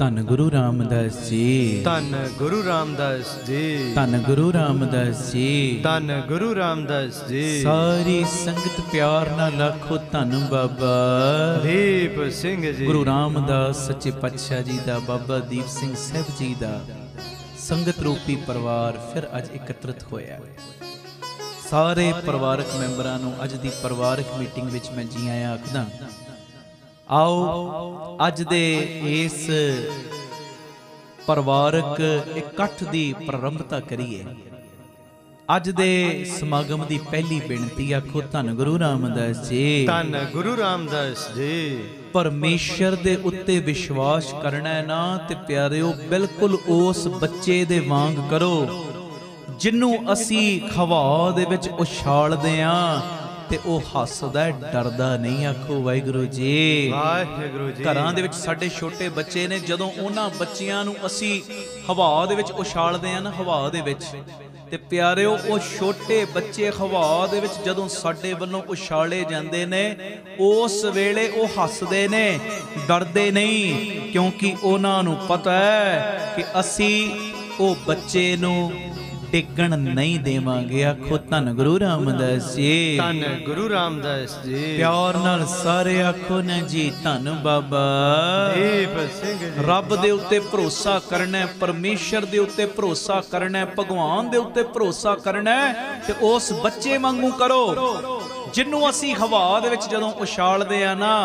धन गुरु रामदास जी, धन गुरु रामदास जी, धन गुरु रामदास जी, धन गुरु रामदास जी। सारी संगत प्यार नाल आखो धन बाबा दीप सिंह जी। गुरु रामदास सच्चे पातशाह जी दा, बाबा दीप सिंह साहब जी दा संगत रूपी परिवार फिर अज एकत्रित होया। सारे परिवारक मैंबरां नूं अज दी परिवारक मीटिंग विच मैं जी आया आखदा। आओ अज दे इस परिवारक इकट्ठ दी प्रारंभता करिए। अज दे समागम दी पहली बेनती आखो धन गुरु रामदास जी, धन गुरु रामदास जी। परमेश्वर दे उत्ते विश्वास करना है ना ते प्यारिओ बिल्कुल उस बच्चे दे वांग करो जिन्नू असी खवा दे विच उछालदे आ ते ओह हसदा डरदा नहीं। आखो वाहिगुरू जी, वाहिगुरू जी। घरां दे विच साडे छोटे बच्चे ने, जदों उन्हां बच्चियां नूं असी हवा दे विच उछालदे आ ना, हवा दे विच ते प्यारिओ ओह छोटे बच्चे हवा दे विच जदों साडे वल्लों उछाले जांदे ने उस वेले ओह हसदे ने, डरदे नहीं, क्योंकि उन्हां नूं पता है कि असी ओह बच्चे नूं टिकण नहीं देवांगे। आखो धन गुरु रामदास जी, धन गुरु रामदास जी। प्यार नाल सारे आखो न जी धन बाबा दीप सिंह जी। रब दे उत्ते भरोसा करना है, परमेश्वर दे उत्ते भरोसा करना है, भगवान दे उत्ते भरोसा करना है ते उस बच्चे वांगू करो जिन्नू असी हवा दे विच जदों उछालदे आ ना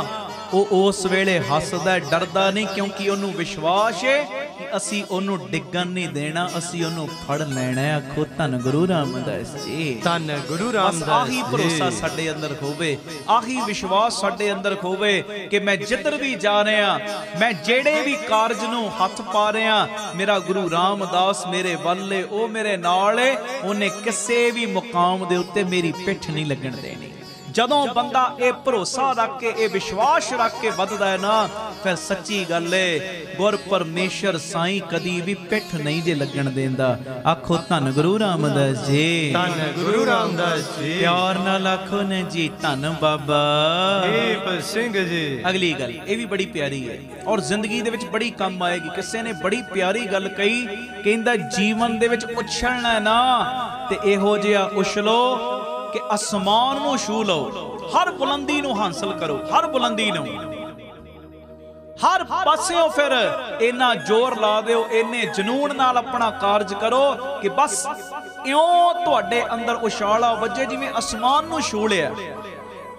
ਉਹ ਉਸ ਵੇਲੇ ਹੱਸਦਾ ਡਰਦਾ ਨਹੀਂ, ਕਿਉਂਕਿ ਉਹਨੂੰ ਵਿਸ਼ਵਾਸ ਹੈ ਕਿ ਅਸੀਂ ਉਹਨੂੰ ਡਿੱਗਣ ਨਹੀਂ ਦੇਣਾ, ਅਸੀਂ ਉਹਨੂੰ ਫੜ ਲੈਣਾ। ਆਖੋ ਧੰਨ ਗੁਰੂ ਰਾਮਦਾਸ ਜੀ, ਧੰਨ ਗੁਰੂ ਰਾਮਦਾਸ ਜੀ। ਆਹੀ ਭਰੋਸਾ ਸਾਡੇ ਅੰਦਰ ਹੋਵੇ, ਆਹੀ ਵਿਸ਼ਵਾਸ ਸਾਡੇ ਅੰਦਰ ਹੋਵੇ ਕਿ ਮੈਂ ਜਿੱਧਰ ਵੀ ਜਾ ਰਿਹਾ, ਮੈਂ ਜਿਹੜੇ ਵੀ ਕਾਰਜ ਨੂੰ ਹੱਥ ਪਾ ਰਿਹਾ, ਮੇਰਾ ਗੁਰੂ ਰਾਮਦਾਸ ਮੇਰੇ ਵੱਲ ਏ, ਉਹ ਮੇਰੇ ਨਾਲ ਏ, ਉਹਨੇ ਕਿਸੇ ਵੀ ਮੁਕਾਮ ਦੇ ਉੱਤੇ ਮੇਰੀ ਪਿੱਠ ਨਹੀਂ ਲੱਗਣ ਦੇਣੀ। ਜਦੋਂ ਬੰਦਾ ਇਹ ਭਰੋਸਾ ਰੱਖ ਕੇ, ਇਹ ਵਿਸ਼ਵਾਸ ਰੱਖ ਕੇ ਵੱਧਦਾ ਹੈ ਨਾ, ਫਿਰ ਸੱਚੀ ਗੱਲ ਏ ਗੁਰ ਪਰਮੇਸ਼ਰ ਸਾਈਂ ਕਦੀ ਵੀ ਪਿੱਠ ਨਹੀਂ ਜੇ ਲੱਗਣ ਦਿੰਦਾ। ਆਖੋ ਧੰਨ ਗੁਰੂ ਰਾਮਦਾਸ ਜੀ, ਧੰਨ ਗੁਰੂ ਰਾਮਦਾਸ ਜੀ। ਪਿਆਰ ਨਾਲ ਆਖੋ ਨੇ ਜੀ ਧੰਨ ਬਾਬਾ ਦੀਪ ਸਿੰਘ ਜੀ। ਅਗਲੀ ਗੱਲ ਇਹ ਵੀ ਬੜੀ ਪਿਆਰੀ ਹੈ ਔਰ ਜ਼ਿੰਦਗੀ ਦੇ ਵਿੱਚ ਬੜੀ ਕੰਮ ਆਏਗੀ। ਕਿਸੇ ਨੇ ਬੜੀ ਪਿਆਰੀ ਗੱਲ ਕਹੀ, ਕਹਿੰਦਾ ਜੀਵਨ ਦੇ ਵਿੱਚ ਉਛਲਣਾ ਹੈ ਨਾ ਤੇ ਇਹੋ ਜਿਹਾ ਉਛਲੋ ਕਿ ਅਸਮਾਨ ਨੂੰ ਛੂ ਲਓ, ਹਰ ਬੁਲੰਦੀ ਨੂੰ ਹਾਸਲ ਕਰੋ, ਹਰ ਬੁਲੰਦੀ ਨੂੰ, ਹਰ ਪਾਸਿਓਂ ਫਿਰ ਇੰਨਾ ਜ਼ੋਰ ਲਾ ਦਿਓ, ਇੰਨੇ ਜਨੂਨ ਨਾਲ ਆਪਣਾ ਕਾਰਜ ਕਰੋ ਕਿ ਬਸ ਇਉਂ ਤੁਹਾਡੇ ਅੰਦਰ ਉਛਾਲਾ ਵੱਜੇ ਜਿਵੇਂ ਅਸਮਾਨ ਨੂੰ ਛੂ ਲਿਆ।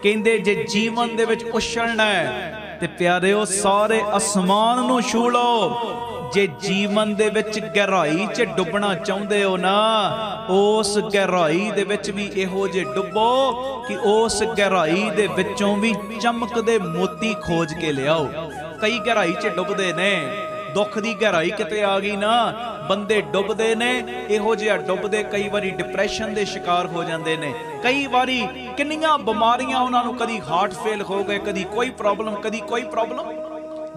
ਕਹਿੰਦੇ ਜੇ ਜੀਵਨ ਦੇ ਵਿੱਚ ਉਛਲਣਾ ਹੈ ਤੇ ਪਿਆਰਿਓ ਸਾਰੇ ਅਸਮਾਨ ਨੂੰ ਛੂ ਲਓ। ਜੇ ਜੀਵਨ ਦੇ ਵਿੱਚ ਗਹਿਰਾਈ 'ਚ ਡੁੱਬਣਾ ਚਾਹੁੰਦੇ ਹੋ ਨਾ, ਉਸ ਗਹਿਰਾਈ ਦੇ ਵਿੱਚ ਵੀ ਇਹੋ ਜਿਹੇ ਡੁੱਬੋ ਕਿ ਉਸ ਗਹਿਰਾਈ ਦੇ ਵਿੱਚੋਂ ਵੀ ਚਮਕਦੇ ਮੋਤੀ ਖੋਜ ਕੇ ਲਿਆਓ। ਕਈ ਗਹਿਰਾਈ 'ਚ ਡੁੱਬਦੇ ਨੇ, ਦੁੱਖ ਦੀ ਗਹਿਰਾਈ ਕਿਤੇ ਆ ਗਈ ਨਾ, ਬੰਦੇ ਡੁੱਬਦੇ ਨੇ, ਇਹੋ ਜਿਹਾ ਡੁੱਬਦੇ ਕਈ ਵਾਰੀ ਡਿਪਰੈਸ਼ਨ ਦੇ ਸ਼ਿਕਾਰ ਹੋ ਜਾਂਦੇ ਨੇ। ਕਈ ਵਾਰੀ ਕਿੰਨੀਆਂ ਬਿਮਾਰੀਆਂ ਉਹਨਾਂ ਨੂੰ, ਕਦੀ ਹਾਰਟ ਫੇਲ ਹੋ ਗਏ, ਕਦੀ ਕੋਈ ਪ੍ਰੋਬਲਮ, ਕਦੀ ਕੋਈ ਪ੍ਰੋਬਲਮ।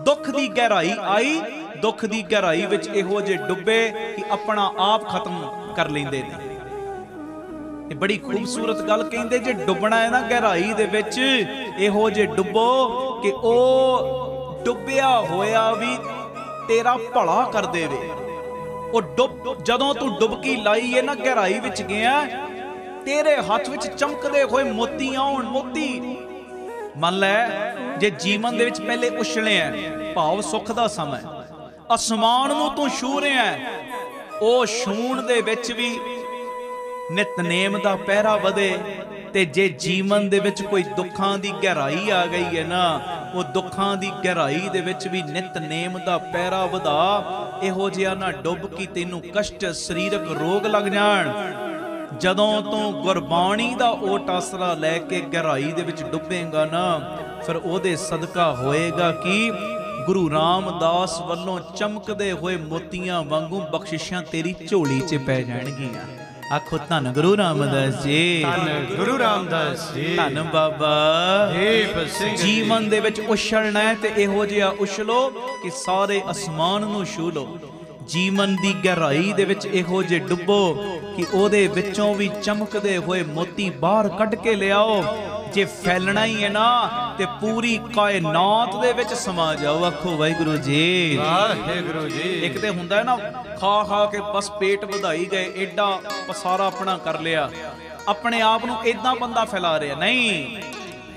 ਦੁੱਖ ਦੀ ਗਹਿਰਾਈ ਆਈ, ਦੁੱਖ ਦੀ ਗਹਿਰਾਈ ਵਿੱਚ ਇਹੋ ਜਿਹੇ ਡੁੱਬੇ ਕਿ ਆਪਣਾ ਆਪ ਖਤਮ ਕਰ ਲੈਂਦੇ ਨੇ। ਇਹ ਬੜੀ ਖੂਬਸੂਰਤ ਗੱਲ ਕਹਿੰਦੇ, ਜੇ ਡੁੱਬਣਾ ਹੈ ਨਾ ਗਹਿਰਾਈ ਦੇ ਵਿੱਚ, ਇਹੋ ਜਿਹੇ ਡੁੱਬੋ ਕਿ ਉਹ ਡੁੱਬਿਆ ਹੋਇਆ ਵੀ ਤੇਰਾ ਭਲਾ ਕਰ ਦੇਵੇ। ਉਹ ਡੁੱਬ, ਜਦੋਂ ਤੂੰ ਡੁਬਕੀ ਲਾਈ ਹੈ ਨਾ ਗਹਿਰਾਈ ਵਿੱਚ ਗਿਆ, ਤੇਰੇ ਹੱਥ ਵਿੱਚ ਚਮਕਦੇ ਹੋਏ ਮੋਤੀ ਆਉਣ। ਮੋਤੀ ਮੰਨ ਲੈ ਜੇ ਜੀਵਨ ਦੇ ਵਿੱਚ ਪਹਿਲੇ ਉਛਲਿਆ, ਭਾਵ ਸੁੱਖ ਦਾ ਸਮਾਂ, ਅਸਮਾਨ ਨੂੰ ਤੂੰ ਛੂ ਰਿਹਾ, ਉਹ ਛੂਣ ਦੇ ਵਿੱਚ ਵੀ ਨਿਤਨੇਮ ਦਾ ਪਹਿਰਾ ਵਧੇ। ਤੇ ਜੇ ਜੀਵਨ ਦੇ ਵਿੱਚ ਕੋਈ ਦੁੱਖਾਂ ਦੀ ਗਹਿਰਾਈ ਆ ਗਈ ਹੈ ਨਾ, ਉਹ ਦੁੱਖਾਂ ਦੀ ਗਹਿਰਾਈ ਦੇ ਵਿੱਚ ਵੀ ਨਿਤਨੇਮ ਦਾ ਪਹਿਰਾ ਵਧਾ। ਇਹੋ ਜਿਹਾ ਨਾ ਡੁੱਬ ਕੇ ਤੈਨੂੰ ਕਸ਼ਟ, ਸਰੀਰਕ ਰੋਗ ਲੱਗ ਜਾਣ। ਜਦੋਂ ਤੂੰ ਗੁਰਬਾਣੀ ਦਾ ਓਟ ਆਸਰਾ ਲੈ ਕੇ ਗਹਿਰਾਈ ਦੇ ਵਿੱਚ ਡੁੱਬੇਗਾ ਨਾ, ਫਿਰ ਉਹਦੇ ਸਦਕਾ ਹੋਏਗਾ ਕਿ ਗੁਰੂ ਰਾਮਦਾਸ ਵੱਲੋਂ ਚਮਕਦੇ ਹੋਏ ਮੋਤੀਆਂ ਵਾਂਗੂ ਬਖਸ਼ਿਸ਼ਾਂ ਤੇਰੀ ਝੋਲੀ 'ਚ ਪੈ ਜਾਣਗੀਆਂ। ਆਖੋ ਧੰਨ ਗੁਰੂ ਰਾਮਦਾਸ ਜੀ, ਧੰਨ ਗੁਰੂ ਰਾਮਦਾਸ ਜੀ। ਧੰਨ ਬਾਬਾ ਦੀਪ ਸਿੰਘ ਜੀ। ਜੀਵਨ ਦੇ ਵਿੱਚ ਉਛਲਣਾ ਹੈ ਤੇ ਇਹੋ ਜਿਹਾ ਉਛਲੋ ਕਿ ਸਾਰੇ ਅਸਮਾਨ ਨੂੰ ਛੂ ਲਓ। ਜੀਵਨ ਦੀ ਗਹਿਰਾਈ ਦੇ ਵਿੱਚ ਇਹੋ ਜਿਹੇ ਡੁੱਬੋ ਕਿ ਉਹਦੇ ਵਿੱਚੋਂ ਵੀ ਚਮਕਦੇ ਹੋਏ ਮੋਤੀ ਬਾਹਰ ਕੱਢ ਕੇ ਲਿਆਓ। जे फैलना ही है ना ते पूरी कायनात दे विच समा जाओ। आखो वाहिगुरू जी, वाहिगुरू जी। एक ते हुंदा है ना खा खा के बस पेट वधाई गए, एडा पसारा अपना कर लिया, अपने आप नूं इदां बंदा फैला रहा। नहीं,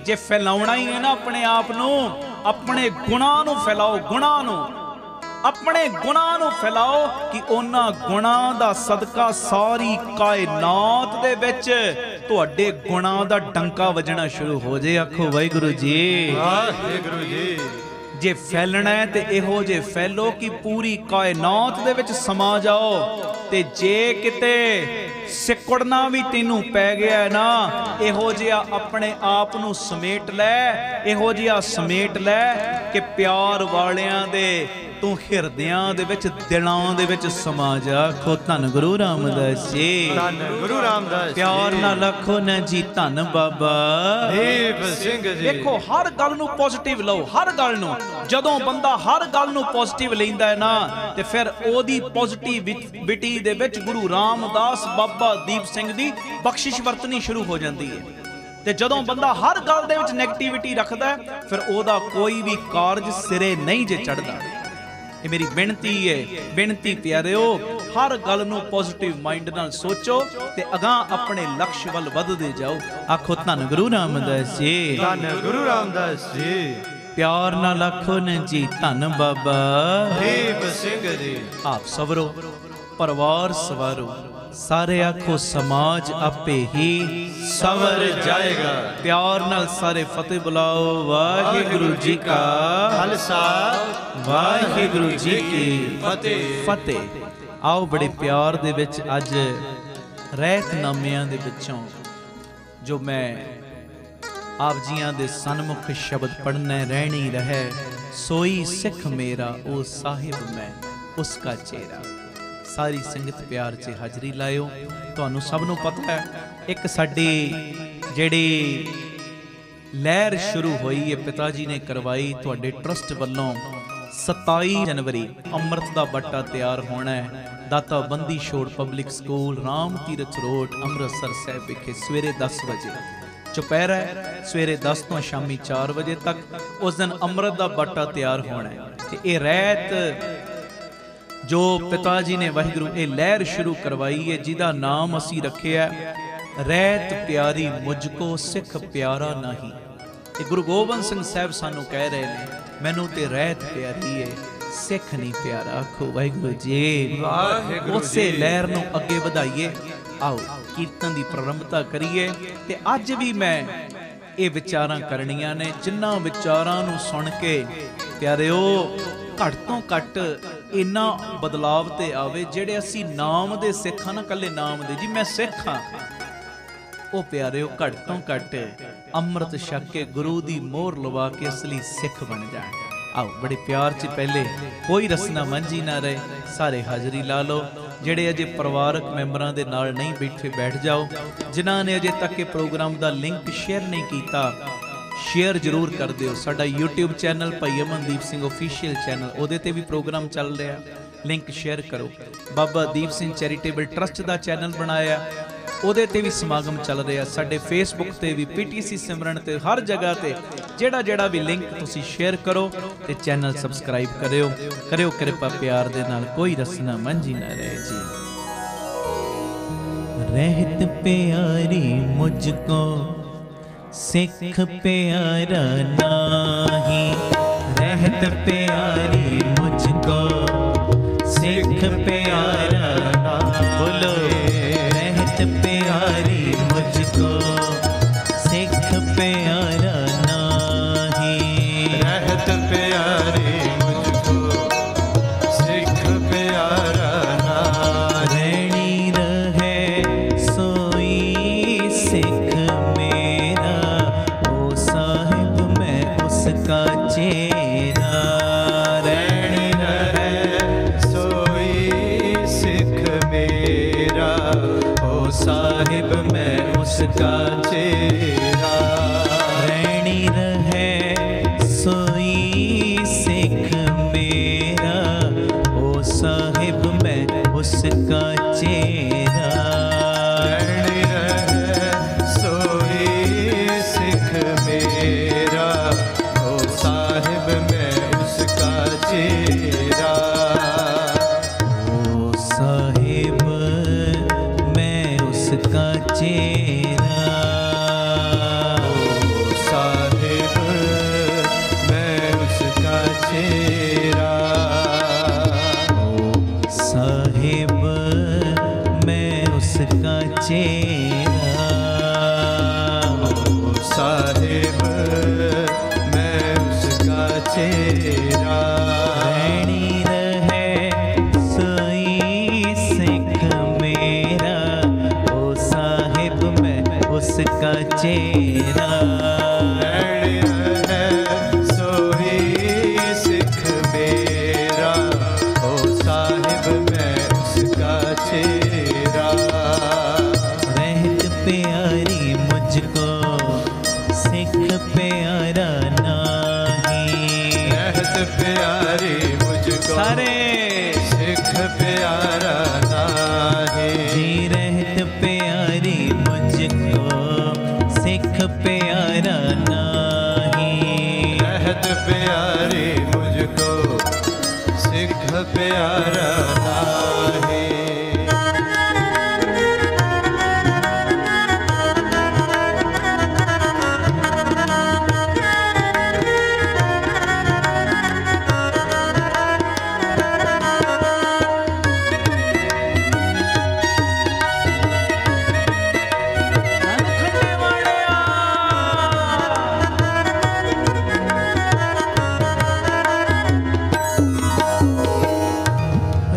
जे फैलाउणा ही है ना अपने आप नूं, अपने गुणां नूं फैलाओ, गुणां नूं, अपने गुणां नूं फैलाओ कि उन्हां गुणां दा सदका सारी कायनात दे विच तुहाडे गुणां दा डंका वजना शुरू हो जाए। आखो वाहिगुरू जी, वाहिगुरू जी। जे फैलना है ते इहो जे फैलो कि पूरी कायनात दे विच समा जाओ। ते जे किते सिकुड़ना भी तैनूं पै गया है ना, इहो जिहा अपने आप नूं समेट लै, इहो जिहा समेट लै कि प्यार वालियां दे तू हिरदियां दे विच दिलां दे विच समा जा। आखो धन गुरु रामदास जी, धन गुरु रामदास जी। प्यार नाल आखो ना जी धन बाबा दीप सिंह जी। देखो हर गल नूं पॉजिटिव लो, हर गल नूं। जदों बंदा हर गल नूं पॉजिटिव लैंदा है ना ते फिर ओदी पॉजिटिविटी दे विच गुरु रामदास बाबा दीप सिंह दी बख्शिश वरतनी शुरू हो जाती है। ते जदों बंदा हर गल दे विच नेगेटिविटी रखदा है फिर ओदा कोई भी कारज सिरे नहीं जे चढ़दा। ये मेरी बेनती है, बेनती प्यारिओ, हर गल नूं पॉजिटिव माइंड नाल सोचो ते अगां अपने लक्ष्य वल वधदे जाओ। आखो धन गुरु रामदास जी, धन गुरु रामदास जी। प्यार नाल आखो न जी धन बाबा दीप सिंह जी। आप सवरो, परिवार सवारो, सारे आखो समाज आपे ही सवर जाएगा। प्यार नाल सारे फतेह बुलाओ। वाहिगुरु जी का खालसा, वाहिगुरु जी की फतेह। फतेह। आओ बड़े प्यार दे विच अज रहतनामिਆਂ ਦੇ ਵਿੱਚੋਂ जो मैं आप जियां दे सन्मुख शब्द पढ़ने रहनी रहे, सोई सिख मेरा ओ साहिब मैं उसका चेहरा। सारी संगत प्यार च हाजरी लायो। तुहानू सब नू पता है एक साडी जिहड़ी लहर शुरू हुई है पिता जी ने करवाई तुहाडे ट्रस्ट वल्लों 27 जनवरी अमृत दा बट्टा तैयार होना है। Data Bandi Chhor public school Ram Tirath road Amritsar Sahib विखे सवेरे 10 बजे चुपहरा सवेरे 10 तो शामी 4 बजे तक। उस दिन अमृत दा बट्टा तैयार होना है ते ये रहत जो पिता जी ने वाहिगुरू ये लहर शुरू करवाई है, जिदा नाम असी रखिया रहत प्यारी मुझको सिख प्यारा नहीं। ये गुरु गोबिंद सिंह साहब सानू कह रहे हैं मैनू ते रहत प्यारी है, सिख नहीं प्यारा। आखो वाहिगुरू जी, उसे लहर नू अगे ਵਧਾਈਏ। आओ कीर्तन की प्रारंभता करिए ते अज भी मैं ये विचारां करनियां ने, जिन्हां विचारां नू सुन के प्यारिओ घट तो घट इन्ना बदलाव ते आवे जेड़े असी नाम दे सिख हां ना, कल्ले नाम दे जी मैं सिख हां, ओ प्यारिओ घट तो घट अमृत छक के गुरु दी मोहर लवा के असली सिख बन जाए। आओ बड़े प्यार च पहले कोई रसना मंझी ना रहे, सारे हाजरी ला लो। ਜਿਹੜੇ ਅਜੇ ਪਰਿਵਾਰਕ ਮੈਂਬਰਾਂ ਦੇ ਨਾਲ ਨਹੀਂ ਬੈਠੇ ਬੈਠ ਜਾਓ। ਜਿਨ੍ਹਾਂ ਨੇ ਅਜੇ ਤੱਕ ਇਹ ਪ੍ਰੋਗਰਾਮ ਦਾ ਲਿੰਕ ਸ਼ੇਅਰ ਨਹੀਂ ਕੀਤਾ ਸ਼ੇਅਰ ਜ਼ਰੂਰ ਕਰ ਦਿਓ। ਸਾਡਾ YouTube ਚੈਨਲ ਭਾਈ ਅਮਨਦੀਪ ਸਿੰਘ ਆਫੀਸ਼ੀਅਲ ਚੈਨਲ, ਉਹਦੇ ਤੇ ਵੀ ਪ੍ਰੋਗਰਾਮ ਚੱਲ ਰਿਹਾ, ਲਿੰਕ ਸ਼ੇਅਰ ਕਰੋ। ਬਾਬਾ ਦੀਪ ਸਿੰਘ ਚੈਰੀਟੇਬਲ ਟਰਸਟ ਦਾ ਚੈਨਲ ਬਣਾਇਆ, ਉਹਦੇ ਤੇ ਵੀ ਸਮਾਗਮ ਚੱਲ ਰਿਹਾ। ਸਾਡੇ ਫੇਸਬੁੱਕ ਤੇ ਵੀ PTC ਸਿਮਰਨ ਤੇ ਹਰ ਜਗ੍ਹਾ ਤੇ ਜਿਹੜਾ ਵੀ ਲਿੰਕ ਤੁਸੀਂ ਸ਼ੇਅਰ ਕਰੋ ਤੇ ਚੈਨਲ ਸਬਸਕ੍ਰਾਈਬ ਕਰਿਓ ਕਿਰਪਾ ਪਿਆਰ ਦੇ ਨਾਲ, ਕੋਈ ਰਸਨਾ ਮੰਝੀ ਨਾ ਰਹੇ ਜੀ। रहत प्यारी मुझको सिख प्यारा नाही, रहत प्यारी मुझको सिख प्यारा ना। बोलो रहत प्यारी मुझको सिख प्यारा नाही, रहत प्यारी मुझको सिख प्यारा ना। रहनी रहे सोई सिख मेरा, ओ साहिब मैं उसका चेहरा। रहनी रहे सोई सिख मेरा, ओ साहिब मैं उसका चेहरा। रहनी रहे सोई सिख मेरा, ओ साहिब मैं उसका चेहरा। रहनी रहे सोई सिख चेरा। ओ साहिब मैं उसका चेरा। रैणी रहे सोई सिख मेरा, ओ साहिब मैं उसका चेरा। सारे सिख प्यारा नाहे। जी रहत प्यारी मुझको सिख प्यारा नाही। रहत प्यारी मुझको सिख प्यारा नाहे।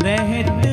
रहत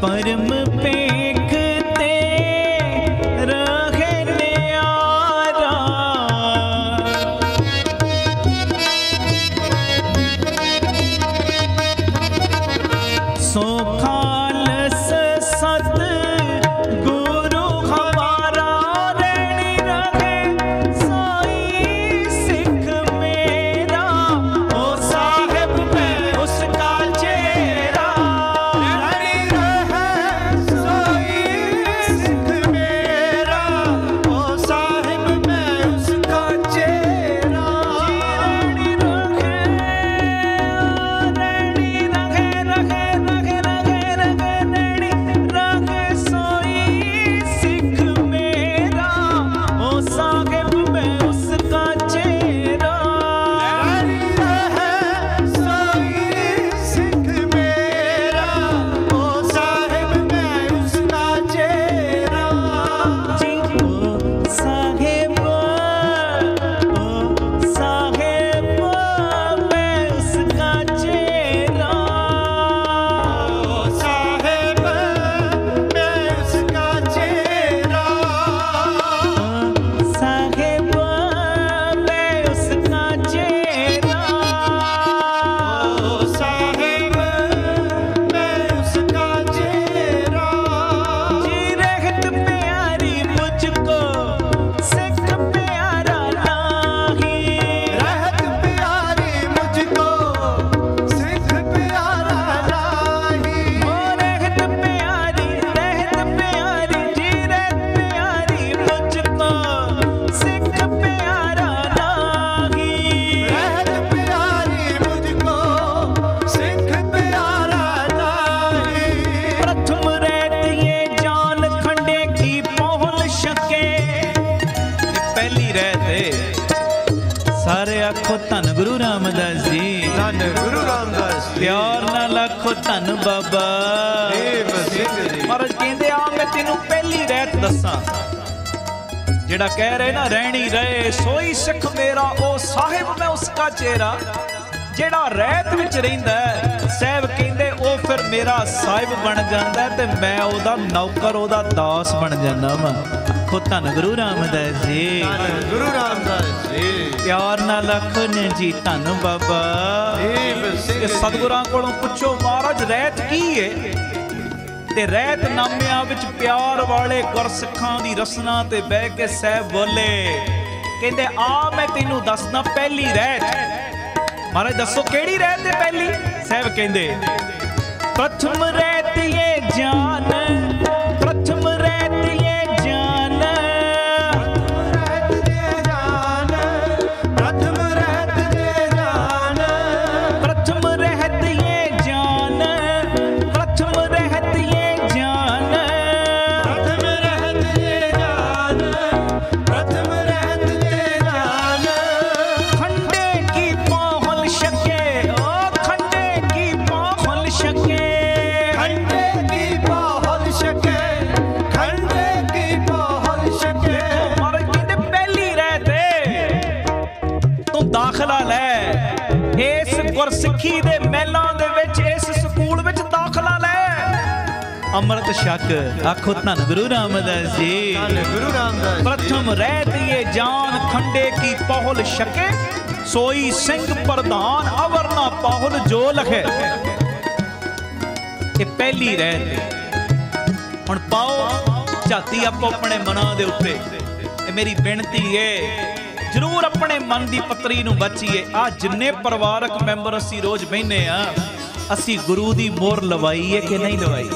परम पेखते रहे न्यारा। सो खालस सत गुरु हमारा रैणी रहे साई सिख मेरा। ओ साहिब मैं उसका चेहरा रैणी रहे साई सिख मेरा। ओ साहिब मैं उसका चेहरा रैणी रहे सारे आखो धन गुरु रामदास जी, धन गुरु रामदास जी। प्यार नाल आखो धन बाबा महाराज कहंदे आ मैं तेनू पहली रहत दसां जेड़ा कह रहे ना रहनी रहे सोई सिख मेरा ओ साहिब मैं उसका चेहरा। जेड़ा रहत विच रहिंदा साहिब कहंदे ओ फिर मेरा साहिब बन जांदा ते मैं ओदा नौकर ओदा दास बन जाना वा। आखो धन गुरु रामदास जी, धन गुरु रामदास जी। प्यार नाल आखो ने जी धन बाबा। सतगुरां कोलों पुछो महाराज रहत की है ते रहत नामिਆਂ विच प्यार वाले गुरसिखां दी रसना ते बह के साहिब बोले कहंदे आ मैं तैनू दसना पहली रहत। महाराज दसो केड़ी रहत है पहली? साहिब कहंदे प्रथम रहत ये जान, प्रथम रहत ये जान, प्रथम रहत ये जान, प्रथम रहत ये जान, प्रथम रहत ये जान, प्रथम रहत ये जान, प्रथम रहत ये जान। खंडे की पहुल शके ओ खंडे की पहुल शके, खंडे की पहुल शके, खंडे की पहुल शके। और कहते पहली रहते तू दाखला ले इस गुरसिੱਖੀ ਦੇ ਮਹਿਲਾਂ ਦੇ ਵਿੱਚ ਇਸ ਸਕੂਲ ਵਿੱਚ ਦਾਖਲਾ ਲੈ। ਅੰਮ੍ਰਿਤ ਛਕ ਆਖੋ ਧੰਨ ਗੁਰੂ ਰਾਮਦਾਸ ਜੀ। धन गुरु रामदास जी। प्रथम रहत ये जान खंडे की पहुल शके, सोई सिंह प्रधान अवर ना पाहुल जो लखे। ये पहली रहत हुण पाओ झाती आपो अपने मनां दे उत्ते। ये मेरी बेनती है जरूर अपने मन की पतरी नूं बचीए। आ जिन्ने परिवारक मैंबर असी रोज बहने असी गुरु की मोहर लवाई है कि नहीं लवाई?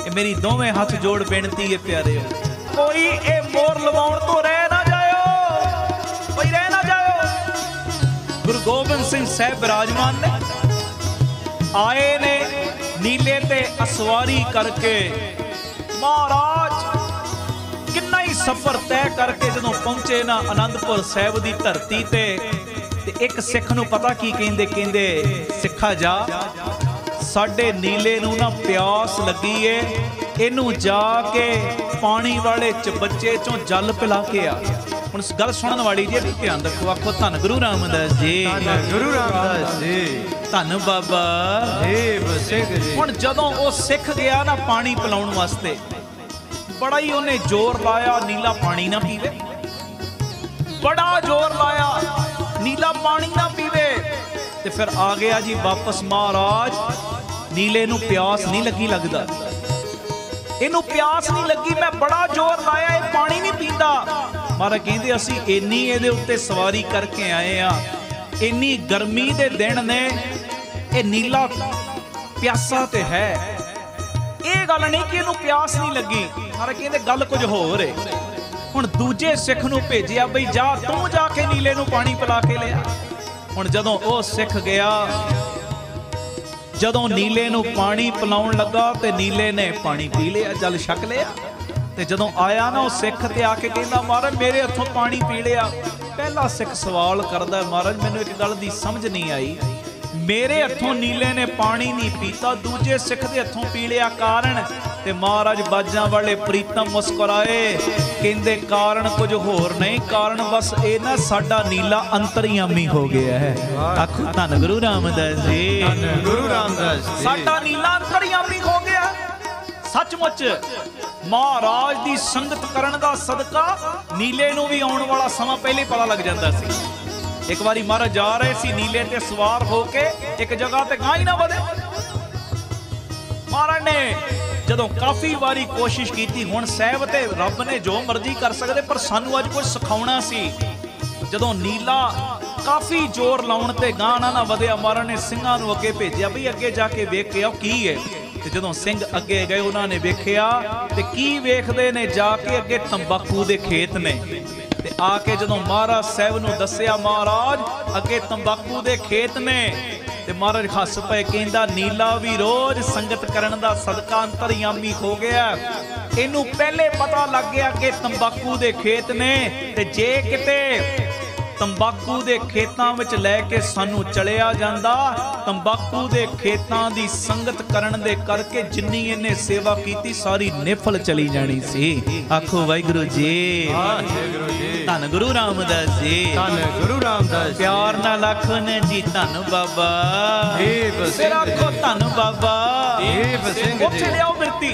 ये मेरी दोवें हाथ जोड़ बेनती है प्यारे हो, कोई ए मोहर लवाउण तो रह ना जाओ, कोई रह ना जाओ। गुरु गोबिंद सिंह साहब विराजमान ने आए ने नीले ते असवारी करके महाराज किन्ना ही सफर तय करके जदों पहुंचे ना आनंदपुर साहिब दी धरती ते एक सिख नूं पता की कहंदे, कहंदे सिखा जा साडे नीले नूं ना प्यास लगी है, इनू जाके पानी वाले चबच्चे चों जल पिला के आ। ਹੁਣ गल सुनन वाली जी ध्यान रखो, आखो धन गुरु रामदास जी, गुरु रामदास जी, धन बाबा देव सिंह जी। हुण जदों वो सिख गया ना पानी पिलाउण वास्ते, बड़ा ही उन्हें जोर लाया नीला पानी ना पीवे, बड़ा जोर लाया नीला पानी ना पीवे। ते फिर आ गया जी वापस महाराज, नीले नूं प्यास नहीं लगी, लगदा इनू प्यास नहीं लगी, मैं बड़ा जोर लाया ये पानी नहीं पींदा। महाराज कहंदे असीं इन्नी इहदे उत्ते सवारी करके आए आ, इन्नी गर्मी दे दिन ने, ये नीला प्यासा ते है, ये गल नहीं कि इनू प्यास नहीं लगी। महाराज कहंदे गल कुछ होर है। हुण दूजे सिख नूं भेजिया बई जा तू जाके नीले नूं पानी पिला के लिया। हुण जदों वो सिख गया, जदों नीले नूं पानी पिलाउण लगा ते नीले ने पानी पी लिया, जल छक लिया। ते जदों आया ना वो सिख ते आके कहंदा महाराज मेरे हथों पानी पी लिया। पहला सिख सवाल करदा महाराज मैनूं एक गल दी समझ नहीं आई, मेरे हथों नीले ने पानी नहीं पीता, दूजे सिख दे हथों पी लिया, कारण? ते महाराज बाजां वाले प्रीतम मुस्कुराए, कहंदे कारण कुछ होर नहीं, कारण बस ये ना साडा नीला अंतरयामी हो गया है। आखो धन गुरु रामदास जी, गुरु रामदास जी, साडा नीला अंतरयामी हो गया। सचमुच महाराज दी संगत करन दा सदका नीले नूं भी आउण वाला समा पहले पता लग जांदा सी। एक बारी महाराज जा रहे सी नीले ते सवार होके एक जगह ते गां ही ना वधे। महाराज ने जदों काफ़ी वारी कोशिश की, हुण साहब ते रब ने जो मर्जी कर सकते, पर सानू अज कुछ सिखाउणा सी। जदों नीला काफ़ी जोर लाउण ते गां ना वधिया, महाराज ने ਸਿੰਘਾਂ ਨੂੰ ਅੱਗੇ भेजिया भी अगे जाके वेख के आओ की है। ते जदों ਸਿੰਘ अगे गए उन्होंने वेखिया ते की वेखदे ने, जाके अगे तंबाकू दे खेत ने। ते आके जदों महाराज साहब नूं दस्सिया, महाराज अगे तंबाकू दे खेत ने। ते महाराज हस पे, कहंदा नीला भी रोज संगत करन दा सदका अंतरयामी हो गया, इनू पहले पता लग गया कि तंबाकू दे खेत ने। ते जे किते तंबाकू दे खेतां विच लैके सानू चलिया जांदा, तंबाकू दे खेतां दी संगत करन दे करके जिन्नी इन्हें सेवा कीती सारी निफल चली जानी सी। आखो वाहिगुरू जी, धन गुरु रामदास जी, धन गुरु रामदास, प्यार नाल आखो ने जी धन बाबा, फिर आखो धन बाबा। उत्थे लियाओ बिरती,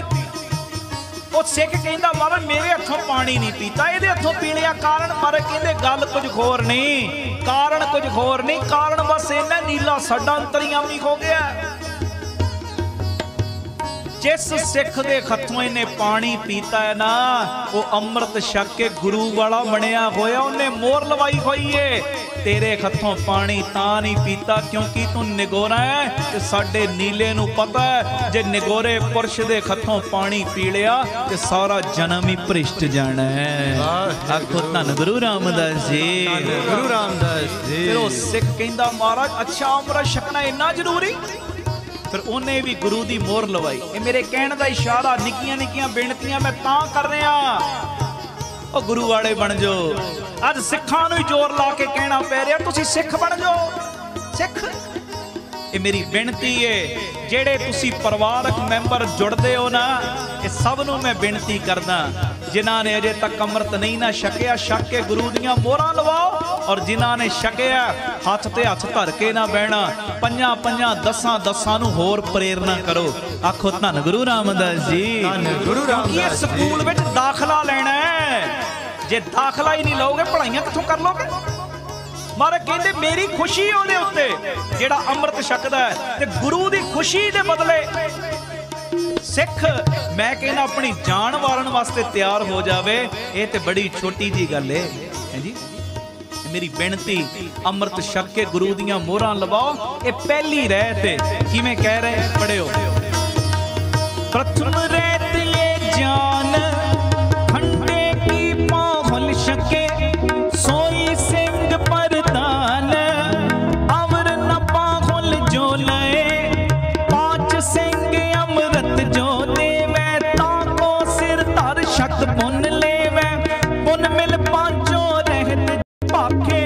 वो सिख कहंदा महाराज मेरे हथों पानी नहीं पीता, इहदे हथों पी लिया, कारण? महाराज कहंदे गल कुछ होर नहीं, कारण कुछ होर नहीं, कारण बस इन्ना नीला साडा अंतरयामी हो गया। जिस सिख दे हथों इन्हें पानी पीता है ना, वो अमृत छक के गुरु वाला बनया होया, उन्हें मोहर लवाई हुई है। तेरे हथों पानी तां नहीं पीता क्योंकि तू निगोरा है, ते साडे नीले नूं पता है जे निगोरे पुरुष दे हथों पानी पी लिया ते सारा जन्म ही भ्रिष्ट जाना है। आखो धन गुरु रामदास जी, गुरु रामदास जी। फिर वो सिख कहंदा महाराज अच्छा अमृत छकना इन्ना जरूरी? फिर उन्हें भी गुरु दी मोहर लवाई। ये मेरे कहने का इशारा, निक्कियां निक्कियां बेनतियां मैं तां कर रहा, ओ गुरु वाले बन जाओ। अज सिखां नूं जोर ला के कहना पै रहा तुसीं सिख बन जाओ। सिख ये मेरी बेनती है, जेड़े तुसीं परिवारक मैंबर जुड़दे हो ना, ये सब नूं मैं बेनती करदा, जिन्हां ने अजे तक अमृत नहीं ना छकिया, छक के गुरु दियां मोहरां लवाओ, और जिन्हां ने छकिया हथ ते हथ धर के ना बहना, पंजां पंजां दसां दसां नूं होर प्रेरणा करो। आखो धन गुरु रामदास जी, गुरु रामदास। स्कूल विच दाखला लेना है, जे दाखला ही नहीं लोगे पढ़ाइयां कित्थों कर लोगे? महाराज कहते मेरी खुशी ਉਹਦੇ ਉੱਤੇ ਜਿਹੜਾ ਅੰਮ੍ਰਿਤ ਛਕਦਾ ਹੈ, ਤੇ ਗੁਰੂ ਦੀ ਖੁਸ਼ੀ ਦੇ ਬਦਲੇ ਸਿੱਖ ਮੈਂ ਕਹਿੰਦਾ ਆਪਣੀ ਜਾਨ ਵਾਰਨ ਵਾਸਤੇ ਤਿਆਰ ਹੋ ਜਾਵੇ, ਇਹ ਤੇ ਬੜੀ ਛੋਟੀ ਜੀ ਗੱਲ ਹੈ ਜੀ। ਮੇਰੀ ਬੇਨਤੀ ਅੰਮ੍ਰਿਤ ਛਕ ਕੇ ਗੁਰੂ ਦੀਆਂ ਮੋਹਰਾਂ ਲਵਾਓ, ਇਹ ਪਹਿਲੀ ਰਹਿਤ ਹੈ। ਕਿਵੇਂ ਕਹਿ ਰਹੇ ਪੜਿਓ, ਪ੍ਰਥਮ ਰਹਿਤ ਇਹ ਜਾਨ ਖੰਡੇ ਕੀ ਪਾਹਲ ਛਕੇ, सोई सिंह परदान अवर न पाहुल जो लए, पांच सिंह अमृत जो देवे, ताको सिर धर छक पुन लेवे, पुन मिल पांचों रहत भाखे,